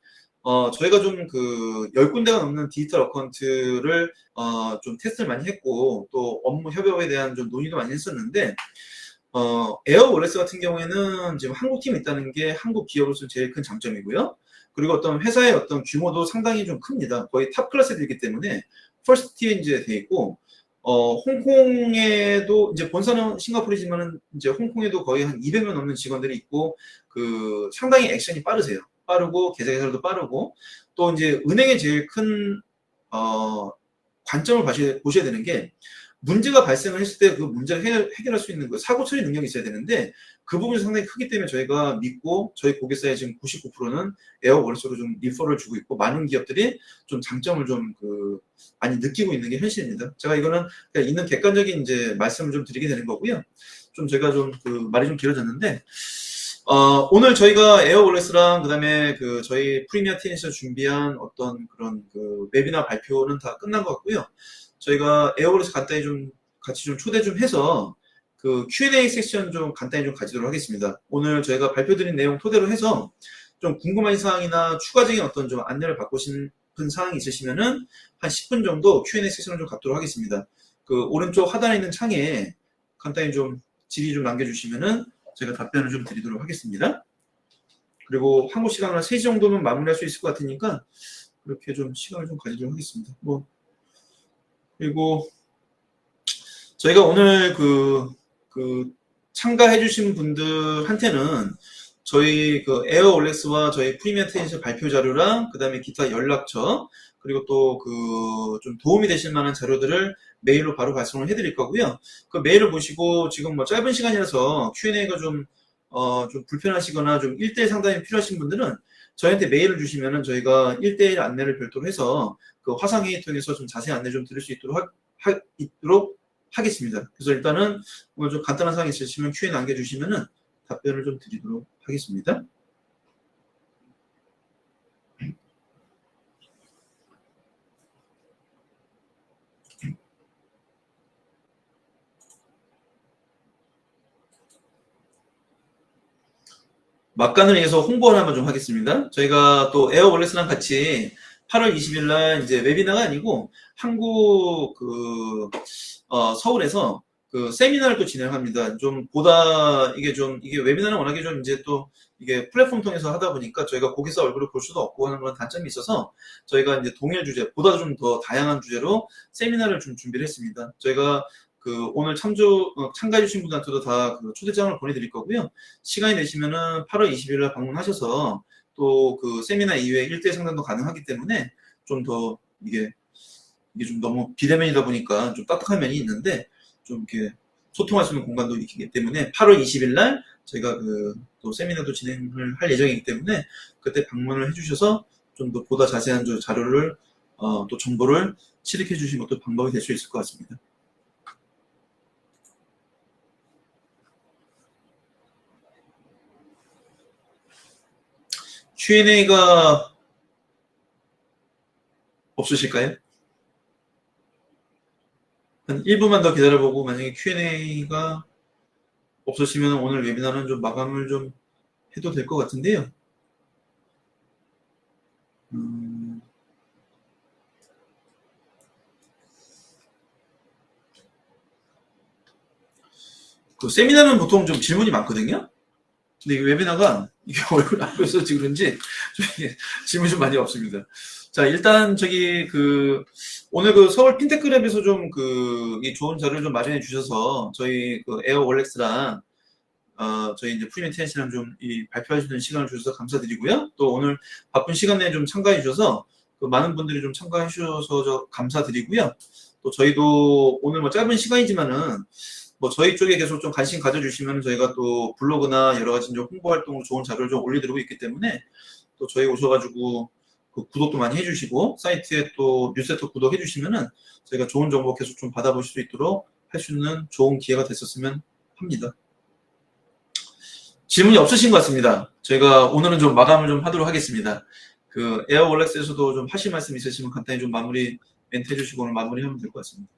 저희가 좀 그 10군데가 넘는 디지털 어카운트를 좀 테스트를 많이 했고, 또 업무 협업에 대한 좀 논의도 많이 했었는데, 에어월렛 같은 경우에는 지금 한국 팀이 있다는 게 한국 기업으로서 제일 큰 장점이고요. 그리고 어떤 회사의 어떤 규모도 상당히 좀 큽니다. 거의 탑 클래스에 되기 때문에 퍼스트 티에 이제 돼 있고, 홍콩에도 이제 본사는 싱가포르지만은 이제 홍콩에도 거의 한 200명 넘는 직원들이 있고, 그 상당히 액션이 빠르고 계좌 개설도 빠르고, 또 이제 은행의 제일 큰 관점을 보셔야 되는 게, 문제가 발생을 했을 때 그 문제를 해결할 수 있는 그 사고 처리 능력이 있어야 되는데, 그 부분이 상당히 크기 때문에 저희가 믿고 저희 고객사의 지금 99%는 에어월렛으로 좀 리퍼를 주고 있고, 많은 기업들이 좀 장점을 좀 많이 느끼고 있는 게 현실입니다. 제가 이거는 그냥 있는 객관적인 이제 말씀을 좀 드리게 되는 거고요. 좀 제가 좀 말이 좀 길어졌는데, 오늘 저희가 에어월렛이랑 그다음에 저희 프리미어 TNC에서 준비한 어떤 그런 웨비나 발표는 다 끝난 것 같고요. 저희가 에어월렛 간단히 좀 같이 좀 초대 좀 해서 Q&A 섹션 좀 간단히 좀 가지도록 하겠습니다. 오늘 저희가 발표드린 내용 토대로 해서 좀 궁금한 사항이나 추가적인 어떤 좀 안내를 받고 싶은 사항이 있으시면은 한 10분 정도 Q&A 섹션을 좀 갖도록 하겠습니다. 오른쪽 하단에 있는 창에 간단히 좀 질의 좀 남겨주시면은 제가 답변을 좀 드리도록 하겠습니다. 그리고 한국 시간으로 한 3시 정도면 마무리할 수 있을 것 같으니까 그렇게 좀 시간을 좀 가지도록 하겠습니다. 그리고 저희가 오늘 참가해주신 분들한테는 저희 그 에어 올렉스와 저희 프리미어 텐시 발표 자료랑 그다음에 기타 연락처 그리고 또 그 좀 도움이 되실 만한 자료들을 메일로 바로 발송을 해드릴 거고요. 그 메일을 보시고 지금 뭐 짧은 시간이라서 Q&A가 좀 불편하시거나 좀 1대1 상담이 필요하신 분들은 저희한테 메일을 주시면은 저희가 1대1 안내를 별도로 해서 그 화상회의 통해서 좀 자세히 안내 좀 드릴 수 있도록 하겠습니다. 그래서 일단은 오늘 좀 간단한 사항이 있으시면 Q&A 남겨주시면은 답변을 좀 드리도록 하겠습니다. 막간을 위해서 홍보를 한번 좀 하겠습니다. 저희가 또 에어 월렛스랑 같이 8월 20일 날 이제 웨비나가 아니고 한국 서울에서 그 세미나를 또 진행합니다. 좀 보다 이게 웨비나는 워낙에 좀 이제 또 이게 플랫폼 통해서 하다 보니까 저희가 거기서 얼굴을 볼 수도 없고 하는 그런 단점이 있어서 저희가 이제 동일 주제, 보다 좀 더 다양한 주제로 세미나를 좀 준비를 했습니다. 저희가 그 오늘 참가해주신 분들한테도 다 그 초대장을 보내드릴 거고요. 시간이 되시면은 8월 20일 날 방문하셔서 또 그 세미나 이외에 1대1 상담도 가능하기 때문에 좀 더 이게 좀 너무 비대면이다 보니까 좀 딱딱한 면이 있는데 좀 이렇게 소통할 수 있는 공간도 있기 때문에 8월 20일 날 저희가 그 또 세미나도 진행을 할 예정이기 때문에 그때 방문을 해주셔서 좀 더 보다 자세한 자료를 또 정보를 취득해 주시는 것도 방법이 될 수 있을 것 같습니다. Q&A가 없으실까요? 한 1분만 더 기다려보고 만약에 Q&A가 없으시면 오늘 웨비나는 좀 마감을 좀 해도 될 것 같은데요. 그 세미나는 보통 좀 질문이 많거든요. 근데 이 웨비나가 이게 얼굴 안 보여서 그런지 좀 질문이 좀 많이 없습니다. 자, 일단 오늘 그 서울 핀테크랩에서 좀 이 좋은 자료를 좀 마련해 주셔서 저희 그 에어 월렉스랑 저희 이제 프리미어 텐시랑 좀 발표할 수 있는 시간을 주셔서 감사드리고요. 또 오늘 바쁜 시간 내에 좀 참가해 주셔서 그 많은 분들이 좀 참가해 주셔서 감사드리고요. 또 저희도 오늘 뭐 짧은 시간이지만은 뭐 저희 쪽에 계속 좀 관심 가져주시면 저희가 또 블로그나 여러 가지 좀 홍보 활동으로 좋은 자료를 좀 올려드리고 있기 때문에 또 저희 오셔가지고 그 구독도 많이 해주시고 사이트에 또 뉴스레터 구독해주시면은 저희가 좋은 정보 계속 좀 받아보실 수 있도록 할 수 있는 좋은 기회가 됐었으면 합니다. 질문이 없으신 것 같습니다. 저희가 오늘은 좀 마감을 좀 하도록 하겠습니다. 그 에어 월렉스에서도 좀 하실 말씀 있으시면 간단히 좀 마무리 멘트 해주시고 오늘 마무리하면 될 것 같습니다.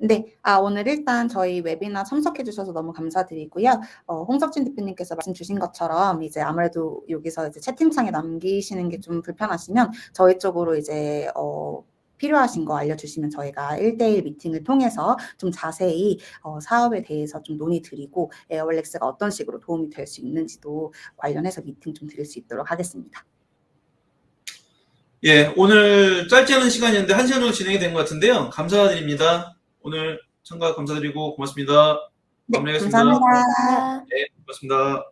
네, 오늘 일단 저희 웨비나 참석해 주셔서 너무 감사드리고요. 홍석진 대표님께서 말씀 주신 것처럼 이제 아무래도 여기서 이제 채팅창에 남기시는 게 좀 불편하시면 저희 쪽으로 이제 필요하신 거 알려주시면 저희가 1대1 미팅을 통해서 좀 자세히 사업에 대해서 좀 논의드리고 에어월렉스가 어떤 식으로 도움이 될 수 있는지도 관련해서 미팅 좀 드릴 수 있도록 하겠습니다. 예, 오늘 짧지 않은 시간이었는데 1시간 정도 진행이 된 것 같은데요. 감사드립니다. 오늘 참가 감사드리고 고맙습니다. 네, 마무리하겠습니다. 감사합니다. 네, 고맙습니다.